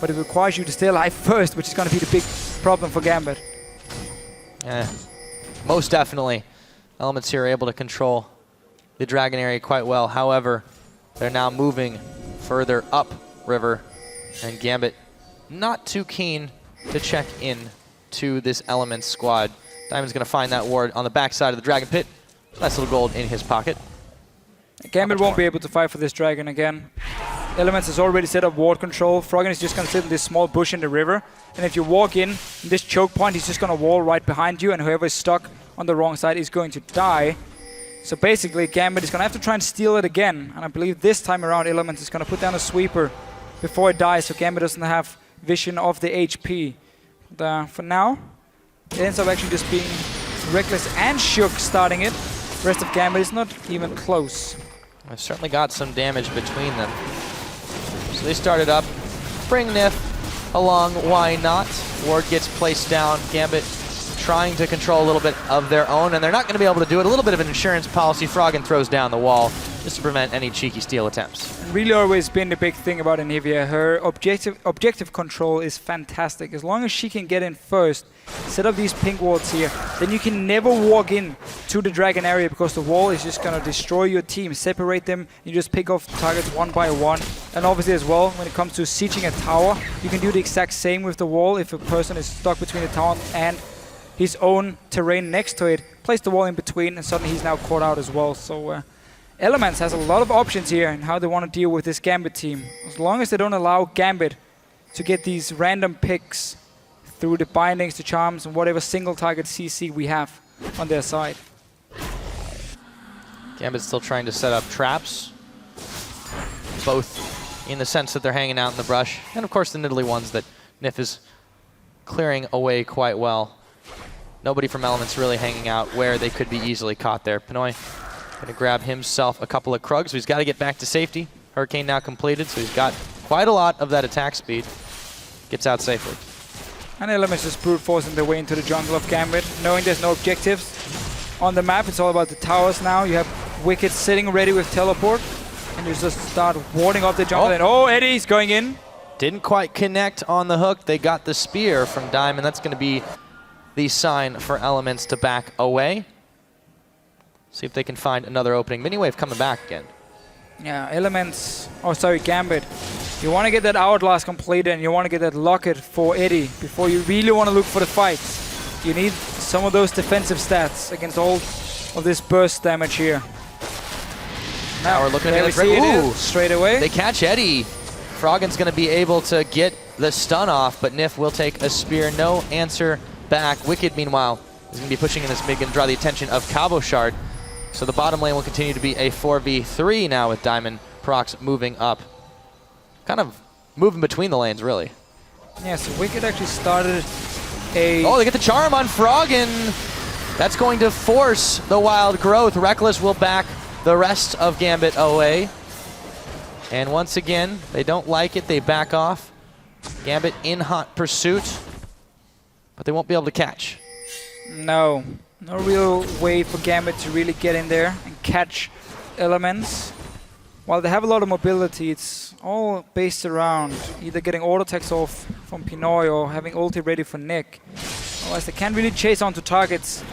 But it requires you to stay alive first, which is going to be the big problem for Gambit. Yeah, most definitely. Elements here are able to control the Dragon area quite well. However, they're now moving further up river, and Gambit not too keen to check in to this Elements squad. Diamond's going to find that ward on the backside of the Dragon Pit. Nice little gold in his pocket. Gambit won't be able to fight for this dragon again. Elements has already set up ward control. Froggen is just going to sit in this small bush in the river. And if you walk in this choke point, he's just going to wall right behind you, and whoever is stuck on the wrong side is going to die. So basically, Gambit is going to have to try and steal it again. And I believe this time around, Elements is going to put down a sweeper before it dies, so Gambit doesn't have vision of the HP. But, for now, it ends up actually just being Reckless and Shook starting it. The rest of Gambit is not even close. I've certainly got some damage between them. So they started up. Bring Nif along, why not? Ward gets placed down. Gambit trying to control a little bit of their own, and they're not going to be able to do it. A little bit of an insurance policy. Froggen throws down the wall just to prevent any cheeky steal attempts. And really always been the big thing about Anivia. Her objective control is fantastic. As long as she can get in first set up these pink wards here. Then you can never walk in to the dragon area because the wall is just gonna destroy your team, separate them. You just pick off targets one by one. And obviously as well, when it comes to sieging a tower, you can do the exact same with the wall. If a person is stuck between the tower and his own terrain next to it, place the wall in between, and suddenly he's now caught out as well. So Elements has a lot of options here in how they want to deal with this Gambit team. As long as they don't allow Gambit to get these random picks through the bindings, the charms, and whatever single target CC we have on their side. Gambit's still trying to set up traps, both in the sense that they're hanging out in the brush, and of course the Nidalee ones that Nif is clearing away quite well. Nobody from Elements really hanging out where they could be easily caught there. Pinoy gonna grab himself a couple of Krugs, so he's got to get back to safety. Hurricane now completed, so he's got quite a lot of that attack speed. Gets out safely. And Elements just brute forcing their way into the jungle of Gambit, knowing there's no objectives on the map. It's all about the towers now. You have Wicked sitting ready with teleport, and you just start warding off the jungle. And Eddie's going in. Didn't quite connect on the hook. They got the spear from Diamond. That's going to be the sign for Elements to back away. See if they can find another opening. Miniwave coming back again. Yeah, Elements, Gambit. You want to get that Hourglass completed and you want to get that Locket for Eddie before you really want to look for the fights. You need some of those defensive stats against all of this burst damage here. Now we're looking at it straight away. They catch Eddie. Froggen's going to be able to get the stun off, but Nif will take a spear. No answer back. Wicked, meanwhile, is going to be pushing in this mid, going to draw the attention of Cabochard. So the bottom lane will continue to be a 4v3 now with Diamond Prox moving up. Kind of moving between the lanes, really. Yeah, so Wicked actually started a... Oh, they get the charm on Froggen. That's going to force the wild growth. Reckless will back the rest of Gambit away. And once again, they don't like it. They back off. Gambit in hot pursuit, but they won't be able to catch. No real way for Gambit to really get in there and catch Elements. While they have a lot of mobility, it's all based around either getting auto attacks off from Pinoy or having ulti ready for Nick. Otherwise, they can't really chase onto targets.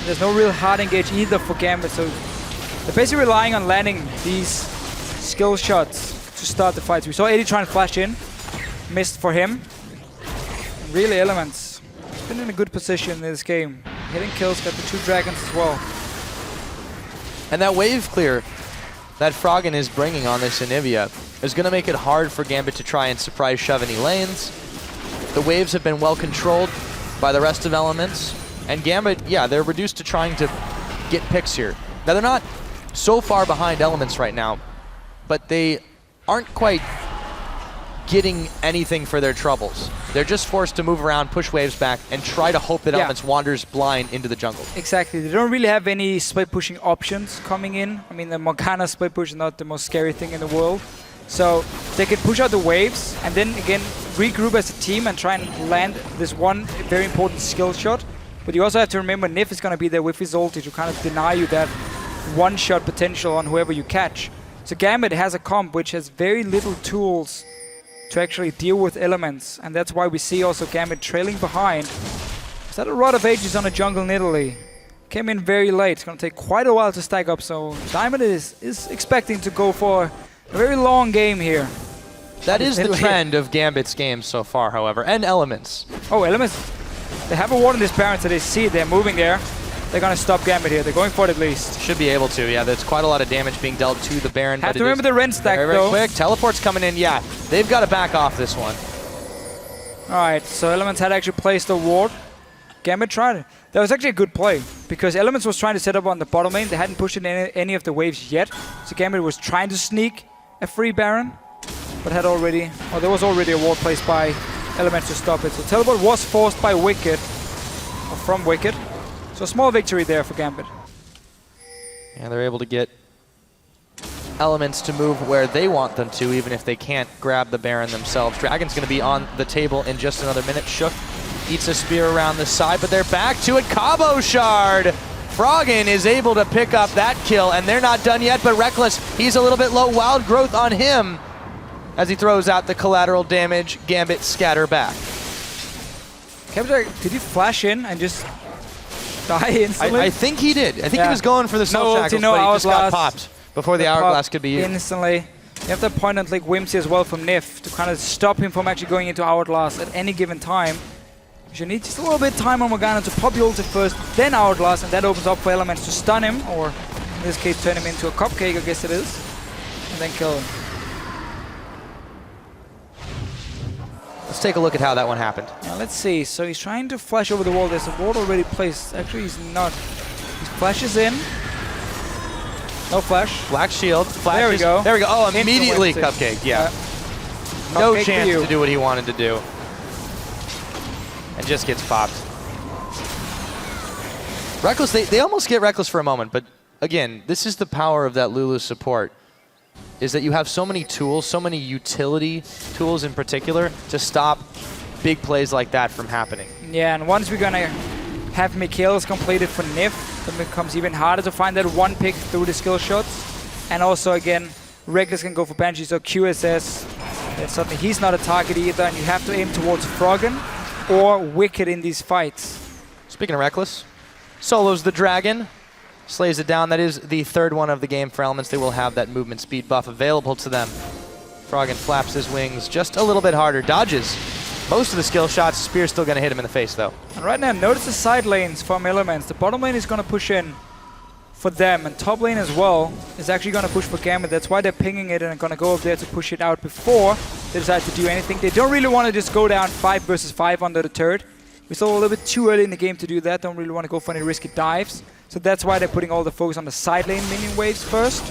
There's no real hard engage either for Gambit, so they're basically relying on landing these skill shots to start the fights. We saw Eddie trying to flash in, missed for him. And really, Elements been in a good position in this game. Hitting kills, got the 2 dragons as well. And that wave clear that Froggen is bringing on this Anivia is going to make it hard for Gambit to try and surprise shove any lanes. The waves have been well controlled by the rest of Elements. And Gambit, yeah, they're reduced to trying to get picks here. Now, they're not so far behind Elements right now, but they aren't quite getting anything for their troubles. They're just forced to move around, push waves back, and try to hope that Elements wanders blind into the jungle. Exactly. They don't really have any split pushing options coming in. I mean, the Morgana split push is not the most scary thing in the world. So they can push out the waves and then again regroup as a team and try and land this one very important skill shot. But you also have to remember Nif is going to be there with his ulti to kind of deny you that one-shot potential on whoever you catch. So Gambit has a comp which has very little tools to actually deal with Elements, and that's why we see also Gambit trailing behind. Is that a Rod of Ages on a jungle Nidalee? Came in very late. It's going to take quite a while to stack up, so Diamond is expecting to go for a very long game here. That is the trend of Gambit's games so far, however, and Elements. Oh, Elements. They have a ward in this Baron, so they see it. They're moving there. They're going to stop Gambit here. They're going for it at least. Should be able to, yeah. There's quite a lot of damage being dealt to the Baron. Have to remember the Ren stack, though. Very quick. Teleport's coming in, yeah. They've got to back off this one. All right, so Elements had actually placed a ward. Gambit tried it. That was actually a good play, because Elements was trying to set up on the bottom lane. They hadn't pushed in any of the waves yet. So Gambit was trying to sneak a free Baron, but had already... Oh, there was already a ward placed by Elements to stop it. So teleport was forced by Wicked, or from Wicked. So a small victory there for Gambit. Yeah, they're able to get Elements to move where they want them to, even if they can't grab the Baron themselves. Dragon's going to be on the table in just another minute. Shook eats a spear around the side, but they're back to it. Cabochard! Froggen is able to pick up that kill, and they're not done yet, but Reckless, he's a little bit low. Wild growth on him as he throws out the collateral damage. Gambit scatter back. Gambit, did he flash in and just die instantly? I think he did. I think he was going for the soul shackles, no but he just got hourglass. popped before the hourglass could be used. Instantly. You have that point and like Whimsy as well from Nif to kind of stop him from actually going into hourglass at any given time. You need just a little bit of time on Morgana to pop the ulti first, then hourglass, and that opens up for Elements to stun him, or in this case turn him into a cupcake, I guess it is, and then kill him. Let's take a look at how that one happened. Now let's see. So he's trying to flash over the wall. There's a wall already placed. Actually, he's not. He flashes in. No flash. Black shield. Flashes. There we go. There we go. Oh, immediately Into cupcake. Yeah. No No chance to do what he wanted to do. And just gets popped. Reckless, they almost get Reckless for a moment, but again, this is the power of that Lulu support, is that you have so many tools, so many utility tools in particular, to stop big plays like that from happening. Yeah, and once we're gonna have Mikhail's completed for Nif, then it becomes even harder to find that one pick through the skill shots. And also, again, Reckless can go for Banshee, so QSS, then suddenly he's not a target either, and you have to aim towards Froggen or Wicked in these fights. Speaking of Reckless, solos the dragon, slays it down. That is the third one of the game for Elements. They will have that movement speed buff available to them. Froggen flaps his wings just a little bit harder, dodges most of the skill shots. Spear's still going to hit him in the face, though. And right now, notice the side lanes from Elements. The bottom lane is going to push in for them, and top lane as well is actually going to push for Gambit. That's why they're pinging it and are going to go up there to push it out before they decide to do anything. They don't really want to just go down 5 versus 5 under the turret. We're still a little bit too early in the game to do that. Don't really want to go for any risky dives. So that's why they're putting all the focus on the side lane minion waves first.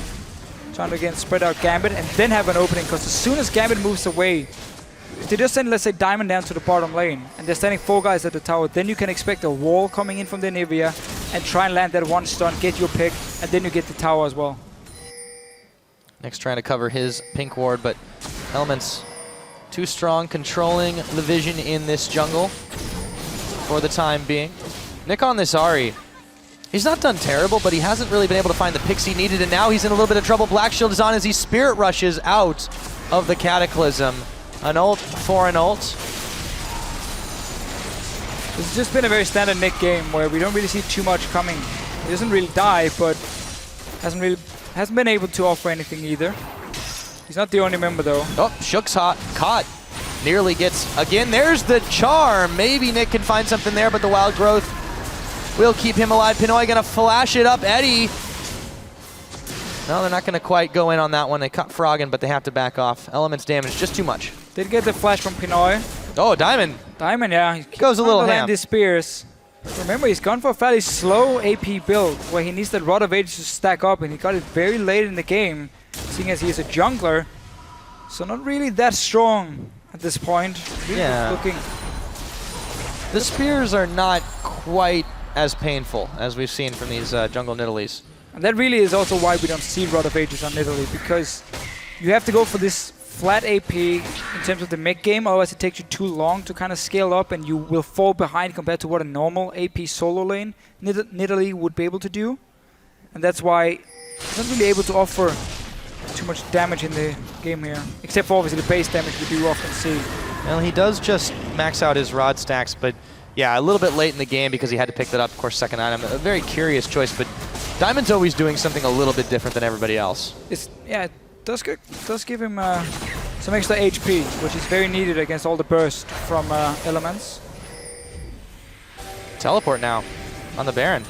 Trying to again spread out Gambit and then have an opening, because as soon as Gambit moves away, if they just send, let's say, Diamond down to the bottom lane and they're standing 4 guys at the tower, then you can expect a wall coming in from the Nivea and try and land that one stun, get your pick, and then you get the tower as well. Next trying to cover his pink ward, but Elements too strong, controlling the vision in this jungle for the time being. Nick on this Ahri, he's not done terrible, but he hasn't really been able to find the picks he needed, and now he's in a little bit of trouble. Black Shield is on as he spirit rushes out of the Cataclysm. An ult for an ult. This has just been a very standard Nick game where we don't really see too much coming. He doesn't really die, but hasn't been able to offer anything either. He's not the only member though. Oh, Shook's hot, caught. Nearly gets, again, there's the charm. Maybe Nick can find something there, but the wild growth will keep him alive. Pinoy gonna flash it up. Eddie. No, they're not gonna quite go in on that one. They cut Froggen, but they have to back off. Elements damage, just too much. Did get the flash from Pinoy. Oh, Diamond. Diamond, yeah. He goes a little ham. His spears. Remember, he's gone for a fairly slow AP build where he needs that Rod of Ages to stack up, and he got it very late in the game, seeing as he is a jungler. So not really that strong at this point. Really looking. The spears are not quite as painful as we've seen from these jungle Nidalees. And that really is also why we don't see Rod of Ages on Nidalee, because you have to go for this flat AP in terms of the mid game, otherwise it takes you too long to kind of scale up and you will fall behind compared to what a normal AP solo lane Nidalee would be able to do. And that's why he's not really able to offer too much damage in the game here, except for obviously the base damage we do often see. Well, he does just max out his rod stacks, but yeah, a little bit late in the game because he had to pick that up, of course, second item. A very curious choice, but Diamond's always doing something a little bit different than everybody else. It does give him some extra HP, which is very needed against all the burst from Elements. Teleport now on the Baron.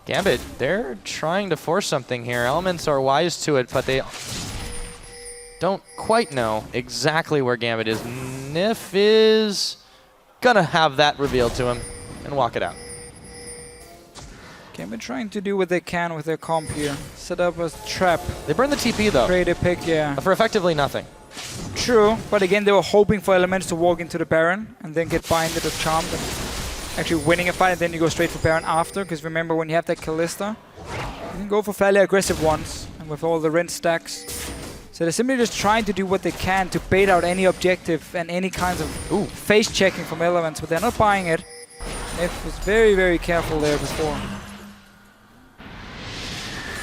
Gambit, they're trying to force something here. Elements are wise to it, but they don't quite know exactly where Gambit is. Nif is gonna have that revealed to him and walk it out. Gambit trying to do what they can with their comp here. Set up a trap. They burn the TP though. Create a pick, yeah. For effectively nothing. True, but again they were hoping for Elements to walk into the Baron and then get binded or charmed and actually winning a fight, and then you go straight for Baron after, because remember when you have that Kalista, you can go for fairly aggressive ones, and with all the Ren stacks. So they're simply just trying to do what they can to bait out any objective and any kinds of face checking from Elements, but they're not buying it. Nif was very, very careful there before.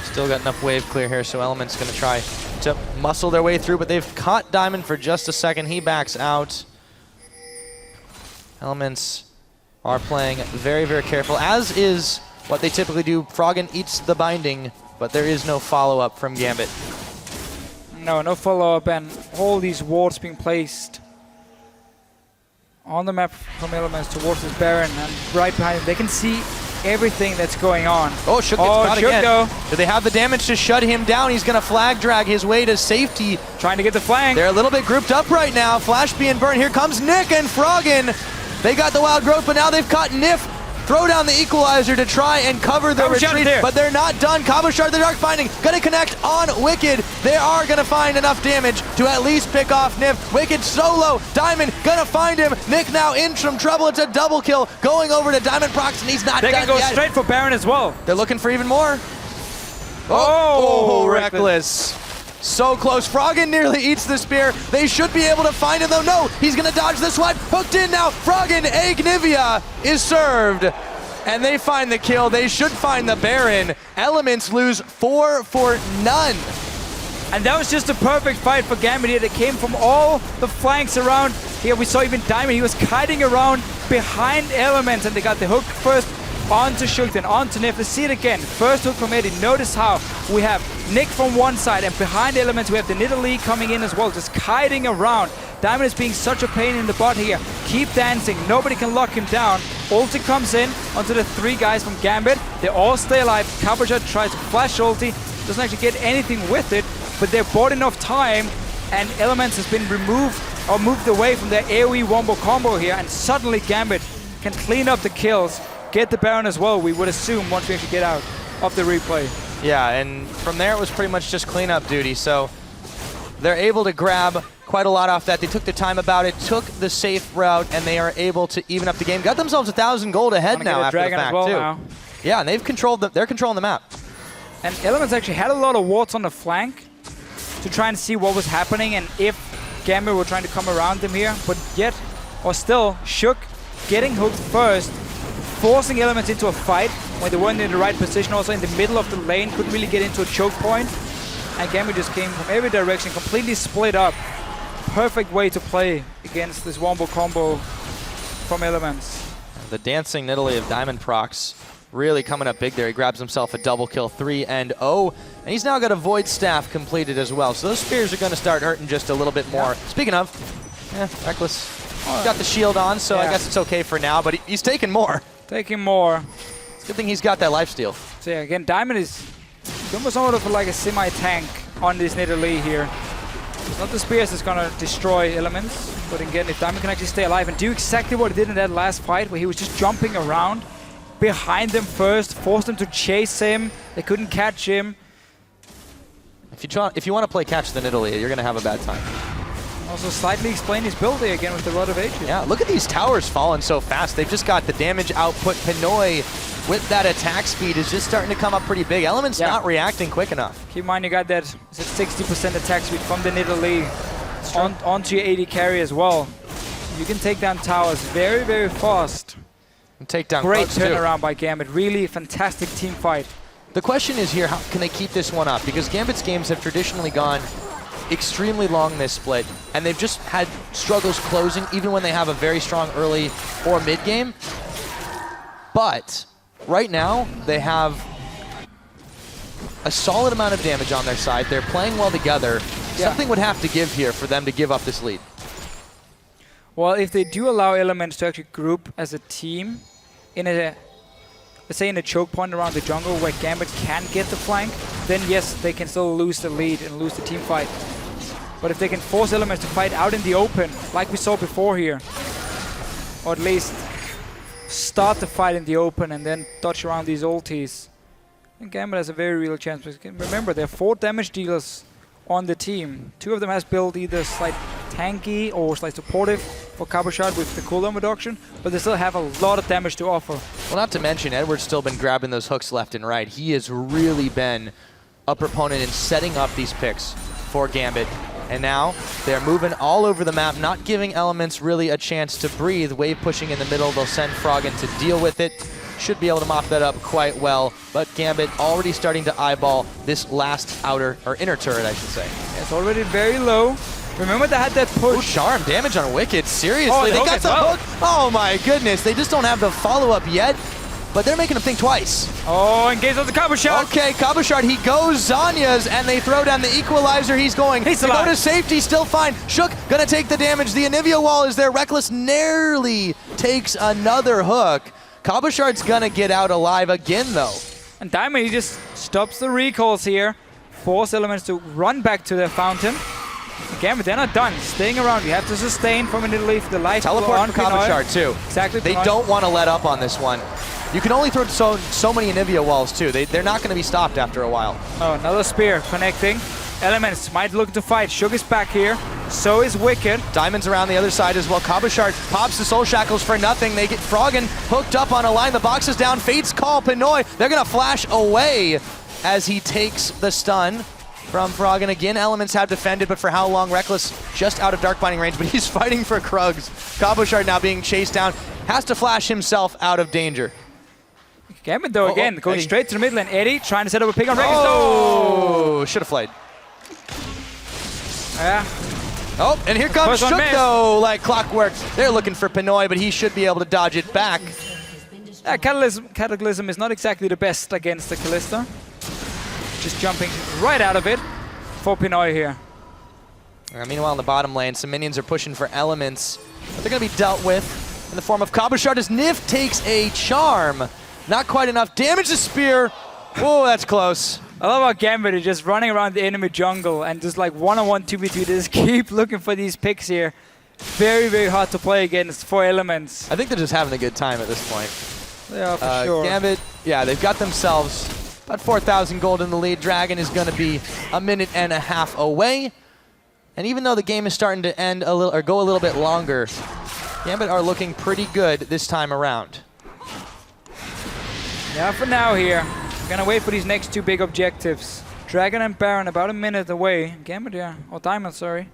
Still got enough wave clear here, so Element's gonna try to muscle their way through, but they've caught Diamond for just a second. He backs out. Elements are playing very, very careful, as is what they typically do. Froggen eats the binding, but there is no follow-up from Gambit. No follow-up, and all these wards being placed on the map from Elements towards this Baron, and right behind him. They can see everything that's going on. Oh, Shook gets caught Shook again. though. Do they have the damage to shut him down? He's going to flag drag his way to safety. Trying to get the flank. They're a little bit grouped up right now. Flash being burned. Here comes Nick and Froggen. They got the wild growth, but now they've caught Nif. Throw down the equalizer to try and cover the retreat, but they're not done. Kabushard, the Dark Binding, gonna connect on Wicked. They are gonna find enough damage to at least pick off Nif. Wicked solo, Diamond gonna find him. Nick now in some trouble. It's a double kill going over to Diamond Prox, and he's not done yet. They can go straight for Baron as well. They're looking for even more. Oh, reckless. So close. Froggen nearly eats the spear. They should be able to find him though. No, he's gonna dodge the swipe. Hooked in now. Froggen, Nivea is served. And they find the kill. They should find the Baron. Elements lose 4 for none. And that was just a perfect fight for Gambit here. They came from all the flanks around. Here we saw even Diamond. He was kiting around behind Elements, and they got the hook first onto Shook, then onto Nif. Let's see it again. First hook from Eddie. Notice how we have Nick from one side, and behind Elements we have the Nidalee coming in as well, just kiting around. Diamond is being such a pain in the butt here. Keep dancing. Nobody can lock him down. Ulti comes in onto the 3 guys from Gambit. They all stay alive. Kabushard tries to flash ulti. Doesn't actually get anything with it, but they're bought enough time, and Elements has been removed or moved away from their AoE wombo combo here, and suddenly Gambit can clean up the kills, get the Baron as well, we would assume, once we actually get out of the replay. Yeah, and from there it was pretty much just cleanup duty, so they're able to grab quite a lot off that. They took their time about it, took the safe route, and they are able to even up the game. Got themselves 1,000 gold ahead now after the fact, too. Now. Yeah, and they've controlled they're controlling the map. And Elements actually had a lot of wards on the flank to try and see what was happening and if Gambit were trying to come around them here, but yet, or still, Shook getting hooked first, forcing Elements into a fight when they weren't in the right position, also in the middle of the lane, couldn't really get into a choke point, and Gambit just came from every direction, completely split up. Perfect way to play against this wombo combo from Elements. The dancing Nidalee of Diamond Prox really coming up big there. He grabs himself a double kill, 3-0, and he's now got a Void Staff completed as well. So those spears are going to start hurting just a little bit more. Yeah. Speaking of, Reckless, he's got the shield on, so I guess it's okay for now, but he's taking more. Taking more. It's a good thing he's got that lifesteal. So yeah, again, Diamond is almost sort of like a semi-tank on this Nidalee here. It's not the spears that's gonna destroy Elements, but again, if Diamond can actually stay alive and do exactly what he did in that last fight, where he was just jumping around behind them first, forced them to chase him, they couldn't catch him. If you want to play catch the Nidalee, you're gonna have a bad time. Also slightly explain his build there again with the Rod of Ages. Yeah, look at these towers falling so fast. They've just got the damage output. Pinoy with that attack speed is just starting to come up pretty big. Element's not reacting quick enough. Keep in mind you got that 60% attack speed from the Nidalee onto your AD carry as well. You can take down towers very, very fast. And take down Great Cloaks turnaround too. by Gambit. Really fantastic team fight. The question is here, how can they keep this one up? Because Gambit's games have traditionally gone extremely long this split, and they've just had struggles closing even when they have a very strong early or mid game. But right now they have a solid amount of damage on their side. They're playing well together. Something would have to give here for them to give up this lead. Well, if they do allow Elements to actually group as a team in a, let's say in a choke point around the jungle where Gambit can get the flank, then yes, they can still lose the lead and lose the team fight. But if they can force Elements to fight out in the open, like we saw before here, or at least start the fight in the open and then dodge around these ultis, then Gambit has a very real chance. Remember, there are 4 damage dealers on the team. 2 of them has built either slight tanky or slight supportive for Kabushard with the cooldown reduction, but they still have a lot of damage to offer. Well, not to mention, Edward's still been grabbing those hooks left and right. He has really been a proponent in setting up these picks for Gambit. And now they're moving all over the map, not giving Elements really a chance to breathe. Wave pushing in the middle, they'll send Froggen to deal with it. Should be able to mop that up quite well, but Gambit already starting to eyeball this last outer, or inner turret, I should say. It's already very low. Remember they had that Oh, push. charm damage on Wicked. Seriously, Oh, the they hook got as the well. hook. Oh my goodness, they just don't have the follow-up yet, but they're making him think twice. Oh, engage on the combo shot. Okay, Kabushard, he goes Zanya's, and they throw down the equalizer. He's going He's to go alive. to safety, still fine. Shook gonna take the damage. The Anivia wall is there. Reckless nearly takes another hook. Kabushard's gonna get out alive again, though. And Diamond, he just stops the recalls here. Force Elements to run back to their fountain. Gambit, they're not done. Staying around, you have to sustain from an leaf. The light Teleport for Kabushard, too. Exactly. They Pinoy. don't want to let up on this one. You can only throw so many Anivia walls, too. They're not going to be stopped after a while. Oh, another spear connecting. Elements might look to fight. Shook is back here. So is Wicked. Diamond's around the other side as well. Kabushard pops the Soul Shackles for nothing. They get Froggen hooked up on a line. The box is down. Fate's Call, Pinoy. They're going to flash away as he takes the stun from Froggen. Again, Elements have defended, but for how long? Reckless just out of Dark Binding range, but he's fighting for Krugs. Kabushard now being chased down. Has to flash himself out of danger. Gambit, though, again, going Eddie. straight to the middle. And Eddie trying to set up a pick on Reckless. Oh, should have flayed. Yeah. Oh, and here comes First one Shook, missed. though, like clockwork. They're looking for Pinoy, but he should be able to dodge it back. Yeah, Cataclysm is not exactly the best against the Callista. Just jumping right out of it for Pinoy here. Meanwhile, in the bottom lane, some minions are pushing for Elements, but they're going to be dealt with in the form of Kabushard as Nif takes a charm. Not quite enough damage to spear. Oh, that's close. I love how Gambit is just running around the enemy jungle and just like one-on-one 2v2. They just keep looking for these picks here. Very, very hard to play against for Elements. I think they're just having a good time at this point. Yeah, for sure. Gambit, yeah, they've got themselves about 4,000 gold in the lead. Dragon is going to be a minute and a half away. And even though the game is starting to end a little or go a little bit longer, Gambit are looking pretty good this time around. Yeah, for now here. Gonna wait for these next two big objectives. Dragon and Baron about a minute away. Gambit, yeah, or Diamond, sorry.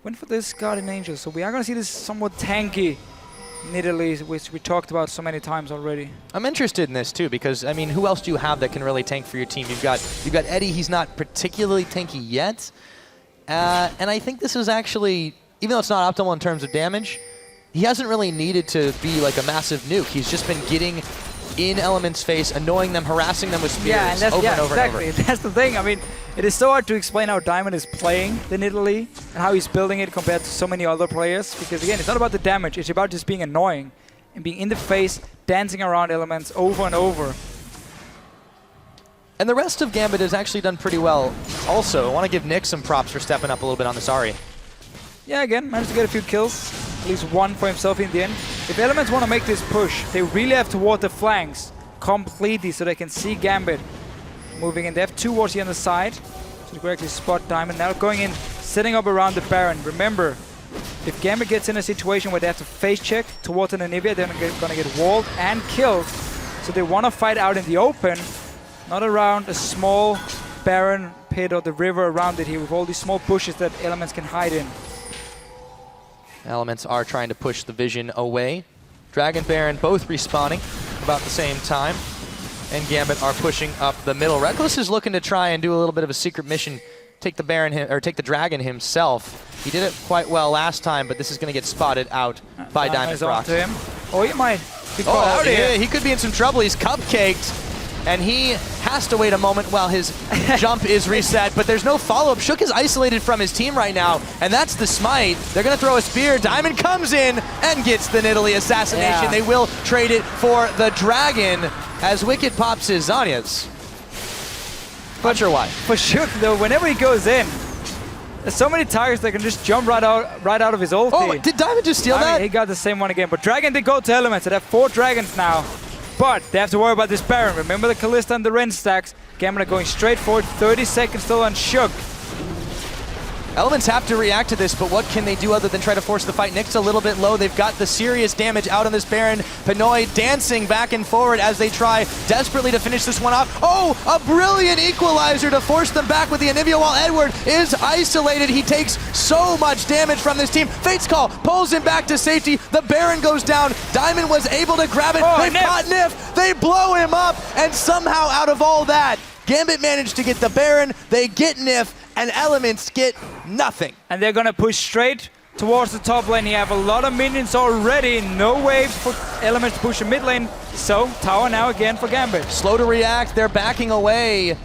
Went for this Guardian Angel, so we are gonna see this somewhat tanky Nidalee, which we talked about so many times already. I'm interested in this too because I mean, who else do you have that can really tank for your team? You've got Eddie. He's not particularly tanky yet, and I think this is actually, even though it's not optimal in terms of damage, he hasn't really needed to be like a massive nuke. He's just been getting in Element's face, annoying them, harassing them with spears over and over exactly. and over. That's the thing. I mean, it is so hard to explain how Diamond is playing the Nidalee and how he's building it compared to so many other players. Because again, it's not about the damage. It's about just being annoying and being in the face, dancing around Elements over and over. And the rest of Gambit has actually done pretty well. Also, I want to give Nick some props for stepping up a little bit on this Ahri. Yeah, again, managed to get a few kills. At least one for himself in the end. If Elements want to make this push, they really have to ward the flanks completely so they can see Gambit moving in. They have two wards here on the side, so they can actually spot Diamond. Now going in, setting up around the Baron. Remember, if Gambit gets in a situation where they have to face check towards an Anivia, they're going to get walled and killed. So they want to fight out in the open, not around a small Baron pit or the river around it here with all these small bushes that Elements can hide in. Elements are trying to push the vision away. Dragon Baron both respawning about the same time. And Gambit are pushing up the middle. Reckless is looking to try and do a little bit of a secret mission, take the Baron or take the Dragon himself. He did it quite well last time, but this is going to get spotted out by Diamond Frost. To him. Oh, he might be caught out here. He could be in some trouble. He's cupcaked. And he has to wait a moment while his jump is reset, but there's no follow-up. Shook is isolated from his team right now, and that's the smite. They're going to throw a spear. Diamond comes in and gets the Nidalee assassination. Yeah. They will trade it for the Dragon as Wicked pops his Zanya's. Not sure why. For Shook, though, whenever he goes in, there's so many targets that can just jump right out of his ulti. Oh, did Diamond just steal that? He got the same one again, but Dragon did go to Elements. They have 4 Dragons now. But they have to worry about this Baron. Remember the Callista and the Ren stacks. Gambit going straight forward. 30 seconds still on Shook. Elements have to react to this, but what can they do other than try to force the fight? Nick's a little bit low. They've got the serious damage out on this Baron. Pinoy dancing back and forward as they try desperately to finish this one off. Oh, a brilliant equalizer to force them back with the Anivia while Edward is isolated. He takes so much damage from this team. Fate's Call pulls him back to safety. The Baron goes down. Diamond was able to grab it. Oh, They've got Nif. They blow him up, and somehow out of all that, Gambit managed to get the Baron, they get Nif, and Elements get nothing. And they're gonna push straight towards the top lane. You have a lot of minions already. No waves for Elements to push the mid lane. So, tower now again for Gambit. Slow to react, they're backing away.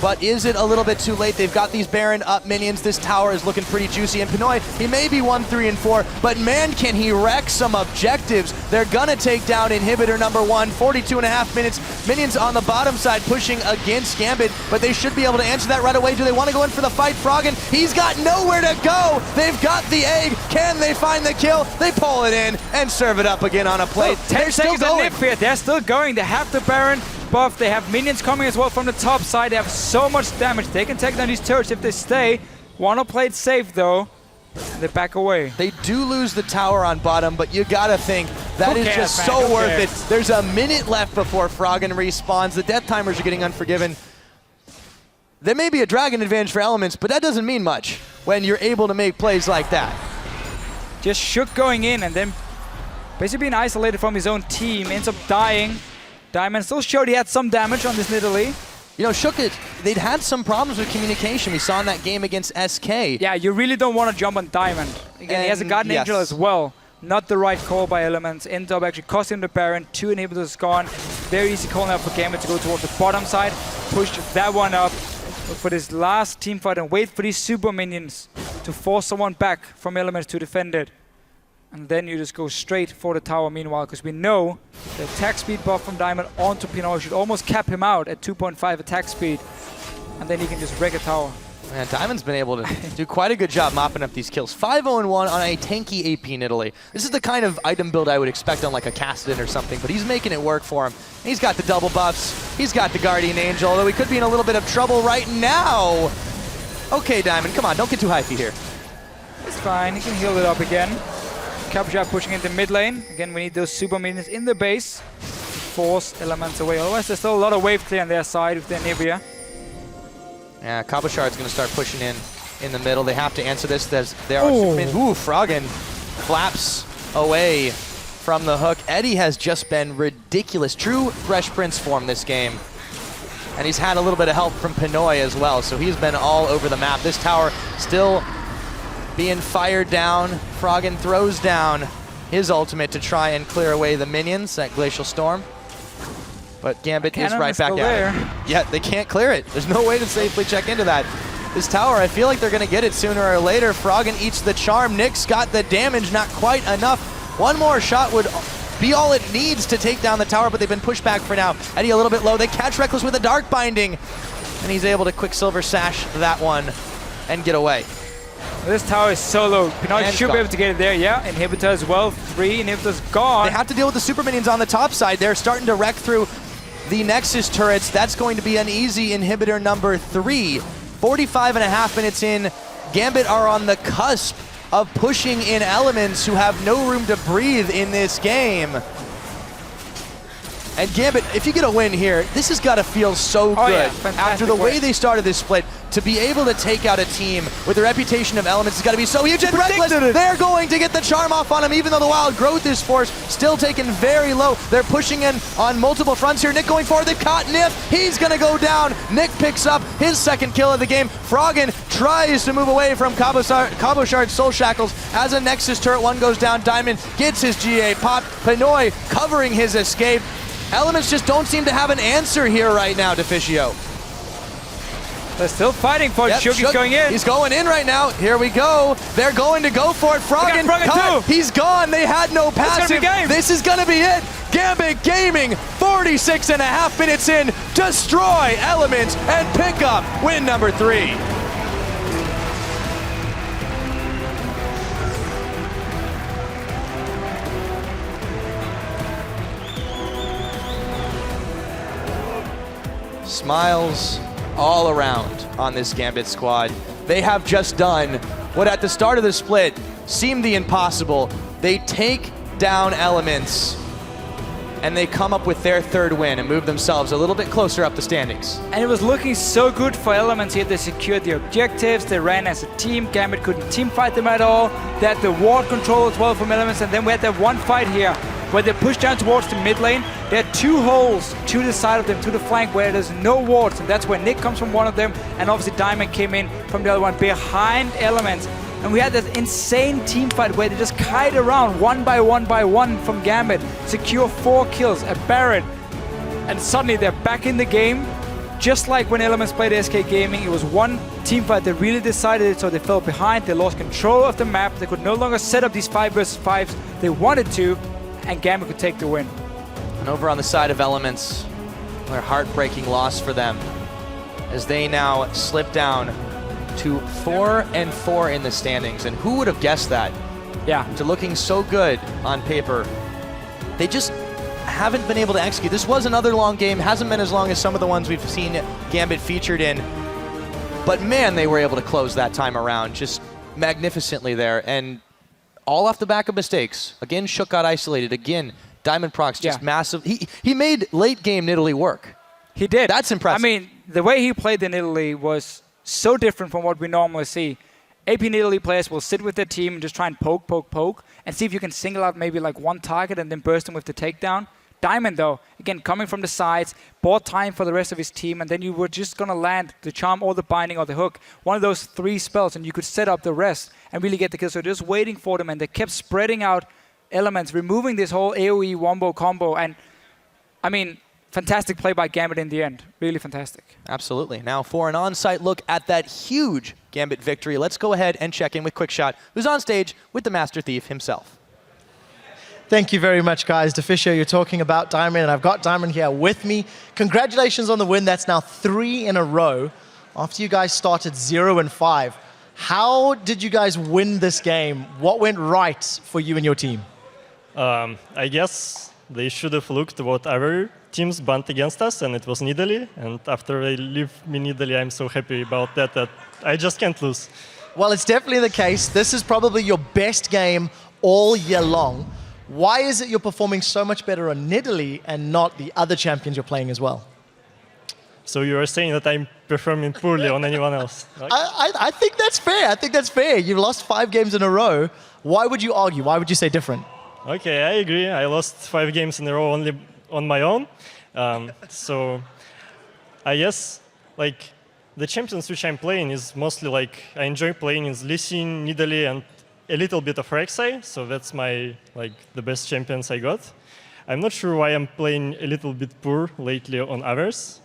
But is it a little bit too late? They've got these Baron up minions. This tower is looking pretty juicy. And Pinoy, he may be 1, 3, and 4, but man, can he wreck some objectives. They're gonna take down inhibitor number 1, 42.5 minutes. Minions on the bottom side pushing against Gambit, but they should be able to answer that right away. Do they want to go in for the fight? Froggen, he's got nowhere to go. They've got the egg. Can they find the kill? They pull it in and serve it up again on a plate. 10 seconds on Nip here. They're still going. They have the Baron buff. They have minions coming as well from the top side. They have so much damage. They can take down these turrets if they stay. Want to play it safe though. And they back away. They do lose the tower on bottom, but you gotta think that is just so worth it. There's a minute left before Froggen respawns. The death timers are getting unforgiven. There may be a dragon advantage for Elements, but that doesn't mean much when you're able to make plays like that. Just Shook going in and then basically being isolated from his own team. Ends up dying. Diamond still showed he had some damage on this Nidalee. You know, Shook, they'd had some problems with communication. We saw in that game against SK. Yeah, you really don't want to jump on Diamond. Again, he has a Guardian Angel as well. Not the right call by Elements. Ends up actually costing the Baron. 2 inhibitors gone. Very easy call now for Gambit to go towards the bottom side. Push that one up. Look for this last team fight and wait for these super minions to force someone back from Elements to defend it. And then you just go straight for the tower meanwhile, because we know the attack speed buff from Diamond onto Pinoy should almost cap him out at 2.5 attack speed. And then he can just wreck a tower. Man, Diamond's been able to do quite a good job mopping up these kills. 5-0-1 on a tanky AP Nidalee. This is the kind of item build I would expect on like a Kassadin or something, but he's making it work for him. He's got the double buffs. He's got the Guardian Angel, although he could be in a little bit of trouble right now. Okay, Diamond, come on, don't get too hypey here. It's fine, he can heal it up again. Capuchat pushing into mid lane. Again, we need those super minions in the base to force Elements away. Otherwise, there's still a lot of wave clear on their side with their Nivea. Yeah, Cabochard's going to start pushing in the middle. They have to answer this. There are ooh, Froggen flaps away from the hook. Eddie has just been ridiculous. True Fresh Prince form this game. And he's had a little bit of help from Pinoy as well, so he's been all over the map. This tower still being fired down. Froggen throws down his ultimate to try and clear away the minions, that Glacial Storm. But Gambit is right back at it. Yeah, they can't clear it. There's no way to safely check into that. This tower, I feel like they're going to get it sooner or later. Froggen eats the charm. Nick's got the damage, not quite enough. One more shot would be all it needs to take down the tower, but they've been pushed back for now. Eddie a little bit low. They catch Reckless with a Dark Binding, and he's able to Quicksilver Sash that one and get away. This tower is so low. Pinoy should be able to get it there. Yeah, inhibitor as well. 3 inhibitors gone. They have to deal with the super minions on the top side. They're starting to wreck through the Nexus turrets. That's going to be an easy inhibitor number 3. 45.5 minutes in. Gambit are on the cusp of pushing in Elements who have no room to breathe in this game. And Gambit, if you get a win here, this has got to feel so good. Yeah, after the way they started this split, to be able to take out a team with the reputation of Elements has got to be so huge. And Reckless, they're going to get the charm off on him, even though the Wild Growth is forced, still taken very low. They're pushing in on multiple fronts here. Nick going forward, they've caught Nif. He's going to go down. Nick picks up his second kill of the game. Froggen tries to move away from Cabochard's Soul Shackles as a Nexus turret. One goes down. Diamond gets his GA pop. Pinoy covering his escape. Elements just don't seem to have an answer here right now, Deficio. They're still fighting for it. Shook is going in. He's going in right now. Here we go. They're going to go for it. Froggen cut. He's gone. They had no passive. This is going to be it. Gambit Gaming, 46.5 minutes in, destroy Elements and pick up win number 3. Smiles all around on this Gambit squad. They have just done what at the start of the split seemed the impossible. They take down Elements and they come up with their 3rd win and move themselves a little bit closer up the standings. And it was looking so good for Elements here. They secured the objectives, they ran as a team. Gambit couldn't team fight them at all. They had the ward control as well from Elements, and then we had that one fight here where they push down towards the mid lane. There are 2 holes to the side of them, to the flank, where there's no wards, and that's where Nick comes from one of them, and obviously Diamond came in from the other one behind Elements. And we had this insane team fight where they just kite around one by one from Gambit, secure 4 kills, a Baron, and suddenly they're back in the game. Just like when Elements played SK Gaming, it was one team fight that really decided it, so they fell behind, they lost control of the map, they could no longer set up these 5 versus 5s they wanted to, and Gambit could take the win. And over on the side of Elements, a heartbreaking loss for them, as they now slip down to 4-4 in the standings. And who would have guessed that? Yeah. To looking so good on paper. They just haven't been able to execute. This was another long game, hasn't been as long as some of the ones we've seen Gambit featured in. But man, they were able to close that time around just magnificently there. And all off the back of mistakes. Again, Shook got isolated. Again, Diamond Prox just massive. He made late game Nidalee work. He did. That's impressive. I mean, the way he played the Nidalee was so different from what we normally see. AP Nidalee players will sit with their team and just try and poke, and see if you can single out maybe like one target and then burst them with the takedown. Diamond, though, again, coming from the sides, bought time for the rest of his team, and then you were just going to land the charm or the binding or the hook, one of those 3 spells, and you could set up the rest and really get the kill. So just waiting for them, and they kept spreading out Elements, removing this whole AoE wombo combo, and I mean, fantastic play by Gambit in the end. Really fantastic. Absolutely. Now for an on-site look at that huge Gambit victory, let's go ahead and check in with Quickshot, who's on stage with the Master Thief himself. Thank you very much, guys. DeFisher, you're talking about Diamond, and I've got Diamond here with me. Congratulations on the win. That's now 3 in a row after you guys started 0-5. How did you guys win this game? What went right for you and your team? I guess they should have looked what other teams banned against us, and it was Nidalee. And after they leave me Nidalee, I'm so happy about that I just can't lose. Well, it's definitely the case. This is probably your best game all year long. Why is it you're performing so much better on Nidalee and not the other champions you're playing as well? So you are saying that I'm performing poorly on anyone else? Right? I think that's fair. I think that's fair. You've lost 5 games in a row. Why would you argue? Why would you say different? Okay, I agree. I lost 5 games in a row only on my own. So I guess like the champions which I'm playing is mostly like I enjoy playing is Lee Sin, Nidalee, and a little bit of Rek'Sai. So that's my like the best champions I got. I'm not sure why I'm playing a little bit poor lately on others,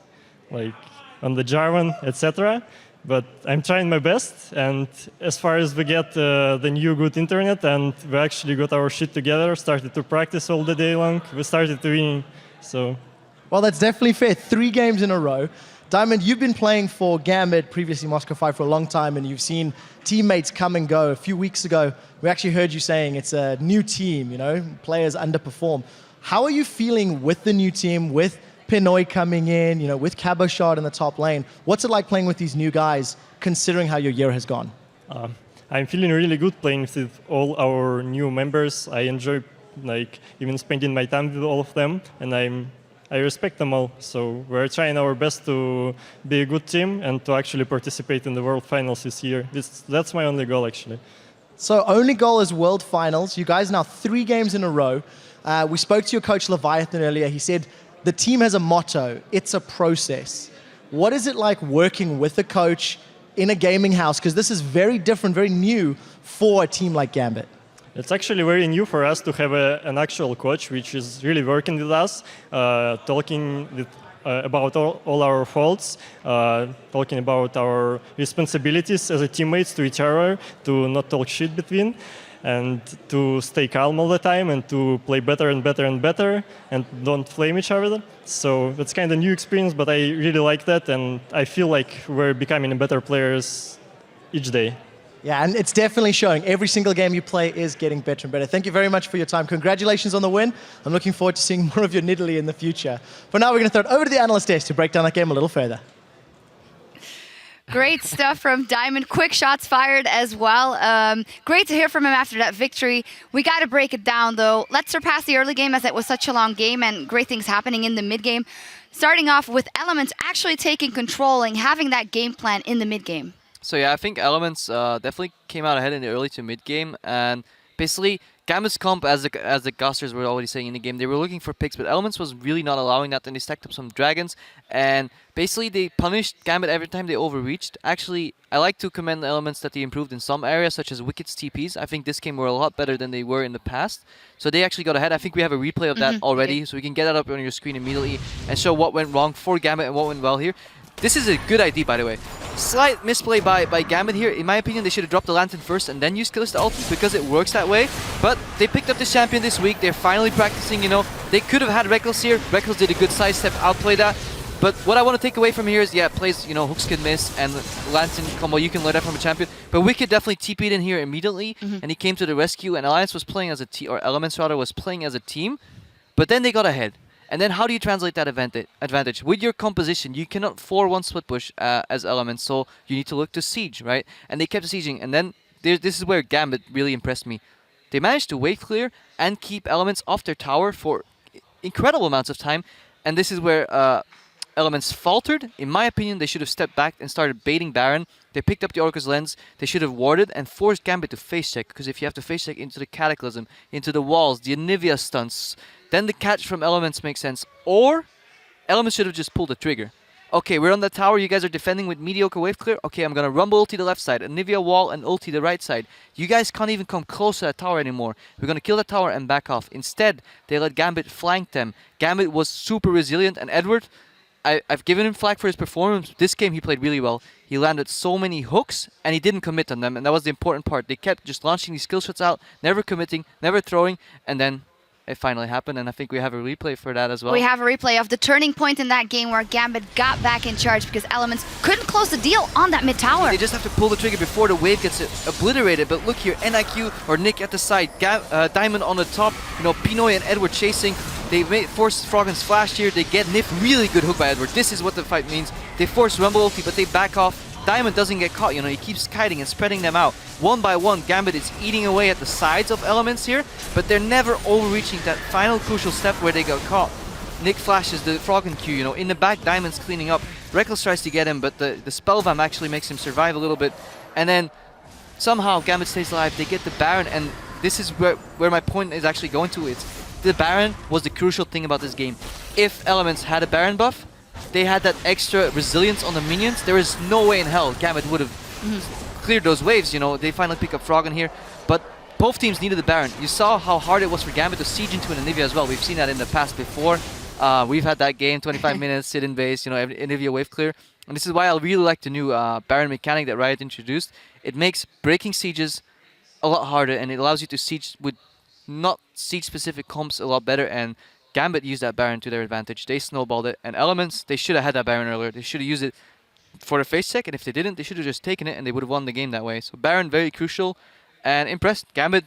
like on the Jarvan, etc. But I'm trying my best, and as far as we get the new good internet and we actually got our shit together, started to practice all the day long, we started to win. So, well, that's definitely fair. 3 games in a row. Diamond, you've been playing for Gambit, previously Moscow 5, for a long time, and you've seen teammates come and go. A few weeks ago, we actually heard you saying it's a new team, you know, players underperform. How are you feeling with the new team, with Pinoy coming in, you know, with Caboshard in the top lane? What's it like playing with these new guys, considering how your year has gone? I'm feeling really good playing with all our new members. I enjoy like even spending my time with all of them, and I respect them all. So we're trying our best to be a good team and to actually participate in the World Finals this year. That's my only goal, actually. So only goal is World Finals. You guys now 3 games in a row. We spoke to your coach Leviathan earlier. He said the team has a motto. It's a process. What is it like working with a coach in a gaming house? Because this is very different, very new for a team like Gambit. It's actually very new for us to have an actual coach which is really working with us, talking about all our faults, talking about our responsibilities as a teammates to each other, to not talk shit between, and to stay calm all the time and to play better and better and better and don't flame each other. So it's kind of new experience, but I really like that, and I feel like we're becoming better players each day. Yeah, and it's definitely showing. Every single game you play is getting better and better. Thank you very much for your time. Congratulations on the win. I'm looking forward to seeing more of your Nidalee in the future. For now, we're going to throw it over to the analyst desk to break down that game a little further. Great stuff from Diamond. Quick shots fired as well. Great to hear from him after that victory. We got to break it down, though. Let's surpass the early game as it was such a long game and great things happening in the mid game. Starting off with Elements actually taking control and having that game plan in the mid game. So yeah, I think Elements definitely came out ahead in the early to mid game, and basically Gambit's comp, as the casters were already saying in the game, they were looking for picks, but Elements was really not allowing that, and they stacked up some dragons, and basically they punished Gambit every time they overreached. Actually, I like to commend the Elements that they improved in some areas, such as Wicked's TPs. I think this game were a lot better than they were in the past, so they actually got ahead. I think we have a replay of that already, so we can get that up on your screen immediately and show what went wrong for Gambit and what went well here. This is a good idea, by the way. Slight misplay by Gambit here. In my opinion, they should have dropped the Lantern first and then used Killista ulti because it works that way. But they picked up this champion this week. They're finally practicing, you know. They could have had Reckless here. Reckless did a good sidestep, outplay that. But what I want to take away from here is, yeah, plays, you know, hooks can miss and Lantern combo, you can learn that from a champion. But Wicked definitely TP'd in here immediately and he came to the rescue, and Alliance was playing as a team, or Elements rather was playing as a team. But then they got ahead. And then how do you translate that advantage? With your composition, you cannot 4-1 split push as Elements, so you need to look to siege, right? And they kept sieging, and then this is where Gambit really impressed me. They managed to wave clear and keep Elements off their tower for incredible amounts of time, and this is where Elements faltered. In my opinion, they should have stepped back and started baiting Baron. They picked up the Orcus Lens, they should have warded and forced Gambit to face check, because if you have to face check into the Cataclysm, into the walls, the Anivia stunts, then the catch from Elements makes sense. Or Elements should have just pulled the trigger. Okay, we're on the tower, you guys are defending with mediocre wave clear. Okay, I'm gonna Rumble ulti the left side, Anivia wall and ulti the right side. You guys can't even come close to that tower anymore. We're gonna kill that tower and back off. Instead, they let Gambit flank them. Gambit was super resilient, and Edward, I've given him flag for his performance. This game he played really well. He landed so many hooks and he didn't commit on them, and that was the important part. They kept just launching these skill shots out, never committing, never throwing, and then it finally happened, and I think we have a replay for that as well. We have a replay of the turning point in that game where Gambit got back in charge because Elements couldn't close the deal on that mid tower. They just have to pull the trigger before the wave gets obliterated. But look here, NIQ or Nick at the side, Diamond on the top, you know, Pinoy and Edward chasing. They force Froggen's flash here. They get Nif, really good hook by Edward. This is what the fight means. They force Rumble ulti, but they back off. Diamond doesn't get caught, you know, he keeps kiting and spreading them out. One by one, Gambit is eating away at the sides of Elements here, but they're never overreaching that final crucial step where they got caught. Nick flashes the Froggen Q, you know, in the back, Diamond's cleaning up. Reckless tries to get him, but the Spellvam actually makes him survive a little bit. And then somehow Gambit stays alive, they get the Baron, and this is where my point is actually going to. It's the Baron was the crucial thing about this game. If Elements had a Baron buff, they had that extra resilience on the minions, there is no way in hell Gambit would have cleared those waves, you know. They finally pick up Froggen here, but both teams needed the Baron. You saw how hard it was for Gambit to siege into an Anivia as well. We've seen that in the past before. We've had that game, 25 minutes, sit in base, you know, Anivia wave clear. And this is why I really like the new Baron mechanic that Riot introduced. It makes breaking sieges a lot harder, and it allows you to siege with not siege-specific comps a lot better, and Gambit used that Baron to their advantage. They snowballed it, and Elements, they should have had that Baron earlier. They should have used it for the face check, and if they didn't, they should have just taken it and they would have won the game that way. So Baron, very crucial, and impressed. Gambit,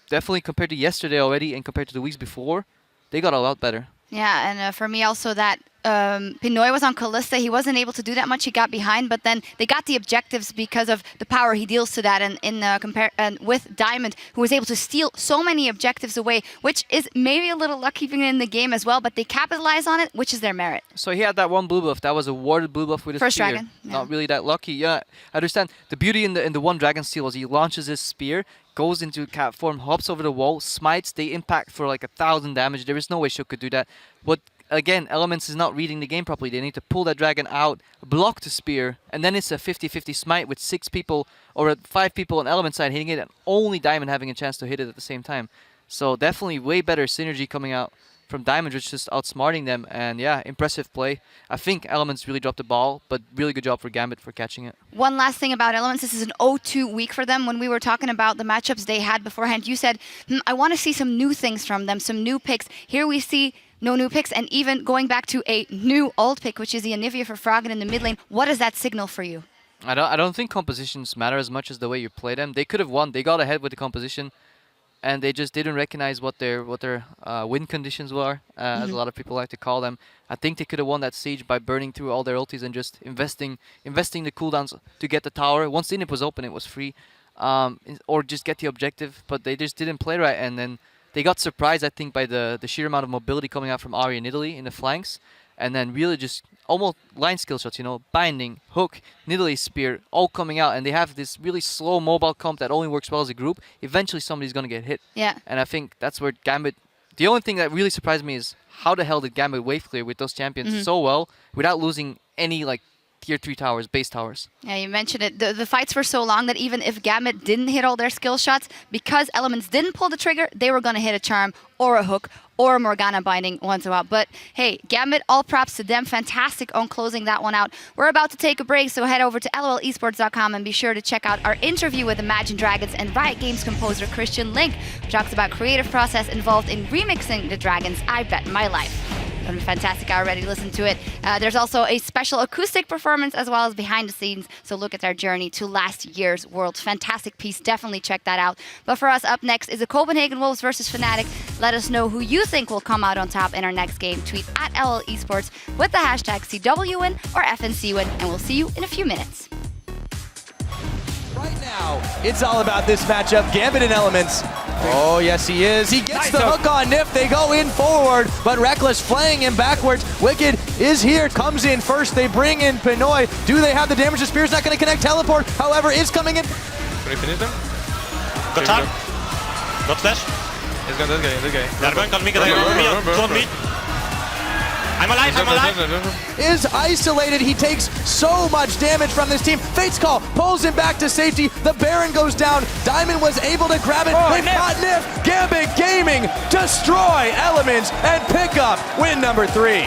definitely compared to yesterday already and compared to the weeks before, they got a lot better. Yeah, and for me also that Pinoy was on Kalista. He wasn't able to do that much. He got behind, but then they got the objectives because of the power he deals to that. And with Diamond, who was able to steal so many objectives away, which is maybe a little luck keeping it in the game as well, but they capitalize on it, which is their merit. So he had that one blue buff. That was a warded blue buff with his First spear. dragon. Yeah. Not really that lucky. Yeah, I understand. The beauty in the one dragon steal was he launches his spear, goes into cat form, hops over the wall, smites, they impact for like 1,000 damage. There is no way Shook could do that. What again, Elements is not reading the game properly. They need to pull that dragon out, block the spear, and then it's a 50-50 smite with 6 people or 5 people on Element side hitting it, and only Diamond having a chance to hit it at the same time. So definitely way better synergy coming out from Diamond, which is just outsmarting them, and yeah, impressive play. I think Elements really dropped the ball, but really good job for Gambit for catching it. One last thing about Elements, this is an 0-2 week for them. When we were talking about the matchups they had beforehand, you said, I want to see some new things from them, some new picks. Here we see no new picks, and even going back to a new old pick, which is the Anivia for Froggen in the mid lane. What does that signal for you? I don't think compositions matter as much as the way you play them. They could have won. They got ahead with the composition, and they just didn't recognize what their win conditions were, as a lot of people like to call them. I think they could have won that siege by burning through all their ultis and just investing the cooldowns to get the tower. Once the inhib was open, it was free, or just get the objective. But they just didn't play right, and then they got surprised, I think, by the sheer amount of mobility coming out from Ahri in Italy in the flanks. and then really just almost line skill shots, binding, hook, nidalee spear, all coming out, and they have this really slow mobile comp that only works well as a group. Eventually somebody's going to get hit. Yeah. And I think that's where Gambit, the only thing that really surprised me is how the hell did Gambit wave clear with those champions so well without losing any tier 3 towers, base towers. Yeah, you mentioned it. The fights were so long that even if Gambit didn't hit all their skill shots, because Elements didn't pull the trigger, they were going to hit a charm or a hook or a Morgana binding once in a while. But hey, Gambit, all props to them. Fantastic on closing that one out. We're about to take a break, so head over to lolesports.com and be sure to check out our interview with Imagine Dragons and Riot Games composer Christian Link, who talks about creative process involved in remixing the Dragons I Bet My Life. It's been fantastic. I already listened to it. There's also a special acoustic performance as well as behind the scenes. So look at their journey to last year's Worlds. Fantastic piece. Definitely check that out. But for us, up next is the Copenhagen Wolves versus Fnatic. Let us know who you think will come out on top in our next game. Tweet at LL Esports with the hashtag CWWin or FNCWin, and we'll see you in a few minutes. Right now, it's all about this matchup. Gambit and Elements. Oh, yes, he is. He gets the hook on Nif. They go in forward, but Reckless flaying him backwards. Wicked is here, comes in first. They bring in Pinoy. Do they have the damage? The spear's not going to connect. Teleport, however, is coming in. Can we finish them? Got time. Got flash. He's got this guy. They're going on me. They're on me. I'm alive. Is isolated. He takes so much damage from this team. Fate's Call pulls him back to safety. The Baron goes down. Diamond was able to grab it. They've got Nif. Gambit Gaming destroy Elements and pick up win number 3.